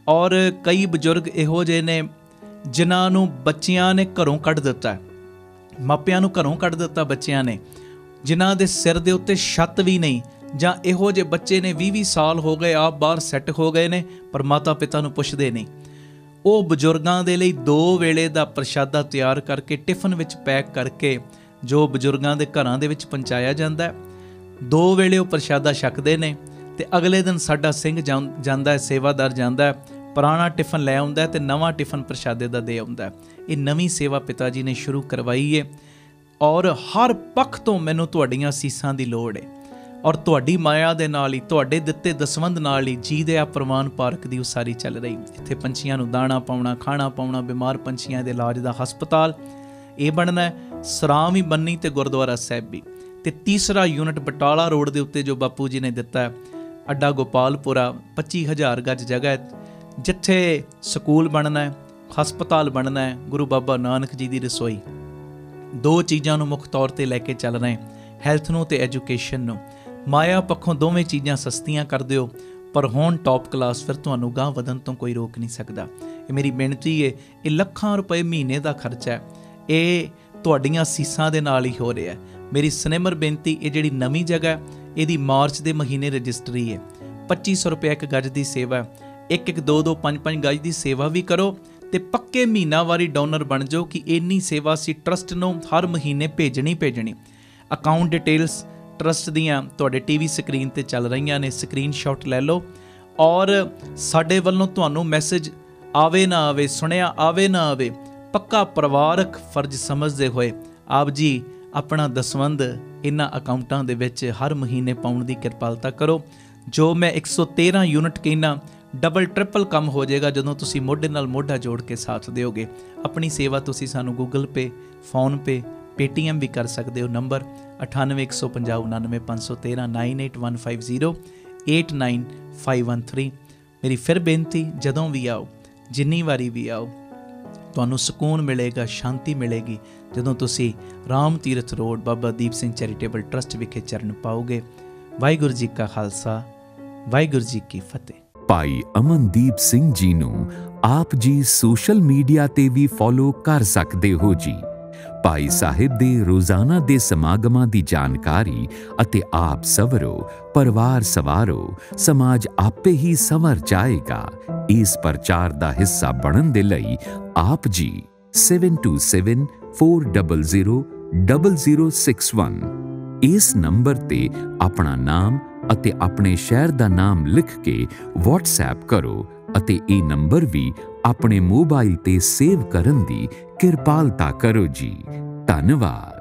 और कई बजुर्ग इहो जिहे ने जिन्हां नूं बच्चियां ने घरों कढ दिता है, मापियां नूं घरों कढ दिता बच्चियां ने, जिन्हां दे सिर दे उत्ते छत भी नहीं, जां इहो जे बच्चे ने 20-20 साल हो गए आप बाहर सैट हो गए ने पर माता पिता नूं पुछदे नहीं। ਉਹ ਬਜ਼ੁਰਗਾਂ ਦੇ ਲਈ 2 ਵੇਲੇ ਦਾ ਪ੍ਰਸ਼ਾਦਾ ਤਿਆਰ ਕਰਕੇ ਟਿਫਨ ਵਿੱਚ ਪੈਕ ਕਰਕੇ ਜੋ ਬਜ਼ੁਰਗਾਂ ਦੇ ਘਰਾਂ ਦੇ ਵਿੱਚ ਪਹੁੰਚਾਇਆ ਜਾਂਦਾ। 2 ਵੇਲੇ ਉਹ ਪ੍ਰਸ਼ਾਦਾ ਛਕਦੇ ਨੇ ਤੇ ਅਗਲੇ ਦਿਨ ਸਾਡਾ ਸਿੰਘ ਜਾਂਦਾ ਹੈ, ਸੇਵਾਦਾਰ ਜਾਂਦਾ, ਪੁਰਾਣਾ ਟਿਫਨ ਲੈ ਆਉਂਦਾ ਤੇ ਨਵਾਂ ਟਿਫਨ ਪ੍ਰਸ਼ਾਦੇ ਦਾ ਦੇ ਆਉਂਦਾ। ਇਹ ਨਵੀਂ ਸੇਵਾ ਪਿਤਾ ਜੀ ਨੇ ਸ਼ੁਰੂ ਕਰਵਾਈ ਹੈ ਔਰ ਹਰ ਪੱਖ ਤੋਂ ਮੈਨੂੰ ਤੁਹਾਡੀਆਂ ਅਸੀਸਾਂ ਦੀ ਲੋੜ ਹੈ और तुहाडी माया दे नाल ही, तुहाडे दित्ते दसवंध नाल ही जी दे प्रवान पार्क की उसारी चल रही। इत्थे पंछियां नूं दाणा पाउणा, खाना पाउणा, बीमार पंछियां दे इलाज दा हस्पताल ये बनना है। सरां भी बननी ते गुरुद्वारा साहिब भी। ते तीसरा यूनिट बटाला रोड के उत्ते जो बापू जी ने दिता है, अड्डा गोपालपुरा, 25,000 गज जगह है, जिथे स्कूल बनना है, हस्पताल बनना है, गुरु बाबा नानक जी की रसोई। 2 चीज़ों नूं मुख तौर पर लैके चल रहे हैं, हैल्थ नूं ते एजुकेशन नूं। माया पक्षों दोवें चीज़ां सस्तियां कर दिओ, पर होण टॉप क्लास, फिर तुहानूं गांह वधन तो कोई रोक नहीं सकता। ये मेरी बेनती है, ये लाखां रुपए महीने का खर्चा है, ये तुहाडीआं सीसां दे नाल ही हो रहा है। मेरी सनेमर बेनती, ये जिहड़ी नवीं जगह है, इहदी मार्च के महीने रजिस्ट्री है। 2500 रुपये 1 गज की सेवा, 1-1, 2-2, 5-5 गज की सेवा भी करो तो पक्के महीनावारी डोनर बन जाओ कि इन्नी सेवा असीं ट्रस्ट नूं हर महीने भेजनी। अकाउंट डिटेल्स ट्रस्ट दियां तुहाडे टीवी स्क्रीन ते चल रही ने, स्क्रीनशॉट लै लो और साडे वल्लों तुहानूं मैसेज आवे ना आवे, सुनिया आवे ना आवे, पक्का परिवारक फर्ज समझते हुए ਆਪ ਜੀ ਆਪਣਾ ਦਸਵੰਧ ਇਹਨਾਂ ਅਕਾਊਂਟਾਂ ਦੇ ਵਿੱਚ ਹਰ ਮਹੀਨੇ ਪਾਉਣ ਦੀ ਕਿਰਪਾਲਤਾ ਕਰੋ। ਜੋ ਮੈਂ 113 ਯੂਨਿਟ ਕਹਿੰਦਾ, ਡਬਲ ਟ੍ਰਿਪਲ ਕੰਮ ਹੋ ਜਾਏਗਾ ਜਦੋਂ ਤੁਸੀਂ ਮੋਢੇ ਨਾਲ ਮੋਢਾ ਜੋੜ ਕੇ ਸਾਥ ਦਿਓਗੇ। ਆਪਣੀ ਸੇਵਾ ਤੁਸੀਂ ਸਾਨੂੰ ਗੂਗਲ ਪੇ, ਫੋਨਪੇ, ਪੇਟੀਐਮ ਵੀ ਕਰ ਸਕਦੇ ਹੋ। ਨੰਬਰ 9815099513 9815089513। ਮੇਰੀ ਫਿਰ ਬੇਨਤੀ, ਜਦੋਂ ਵੀ ਆਓ, ਜਿੰਨੀ ਵਾਰੀ ਵੀ ਆਓ, ਤੁਹਾਨੂੰ ਸਕੂਨ ਮਿਲੇਗਾ, ਸ਼ਾਂਤੀ ਮਿਲੇਗੀ ਜਦੋਂ ਤੁਸੀਂ Ram Tirath road Baba Deep Singh charitable trust ਵਿਖੇ ਚਰਨ ਪਾਓਗੇ। ਵਾਹਿਗੁਰੂ ਜੀ ਕਾ ਖਾਲਸਾ, ਵਾਹਿਗੁਰੂ ਜੀ ਕੀ ਫਤਿਹ। ਭਾਈ ਅਮਨਦੀਪ ਸਿੰਘ ਜੀ ਨੂੰ ਆਪ ਜੀ ਸੋਸ਼ਲ ਮੀਡੀਆ ਤੇ ਵੀ ਫੋਲੋ ਕਰ ਸਕਦੇ ਹੋ ਜੀ। ਭਾਈ ਸਾਹਿਬ ਦੇ ਰੋਜ਼ਾਨਾ ਦੇ ਸਮਾਗਮਾਂ ਦੀ ਜਾਣਕਾਰੀ ਅਤੇ ਆਪ ਸਵਰੋ, ਪਰਿਵਾਰ ਸਵਾਰੋ, ਸਮਾਜ ਆਪੇ ਹੀ ਸੰਵਰ ਜਾਏਗਾ। ਇਸ ਪ੍ਰਚਾਰ ਦਾ ਹਿੱਸਾ ਬਣਨ ਦੇ ਲਈ ਆਪ ਜੀ 7274000061 ਇਸ ਨੰਬਰ ਤੇ ਆਪਣਾ ਨਾਮ ਅਤੇ ਆਪਣੇ ਸ਼ਹਿਰ ਦਾ ਨਾਮ ਲਿਖ ਕੇ WhatsApp ਕਰੋ ਅਤੇ ਇਹ ਨੰਬਰ ਵੀ ਆਪਣੇ ਮੋਬਾਈਲ ਤੇ ਸੇਵ ਕਰਨ ਦੀ ਕਿਰਪਾਲਤਾ ਕਰੋ ਜੀ। ਧੰਨਵਾਦ।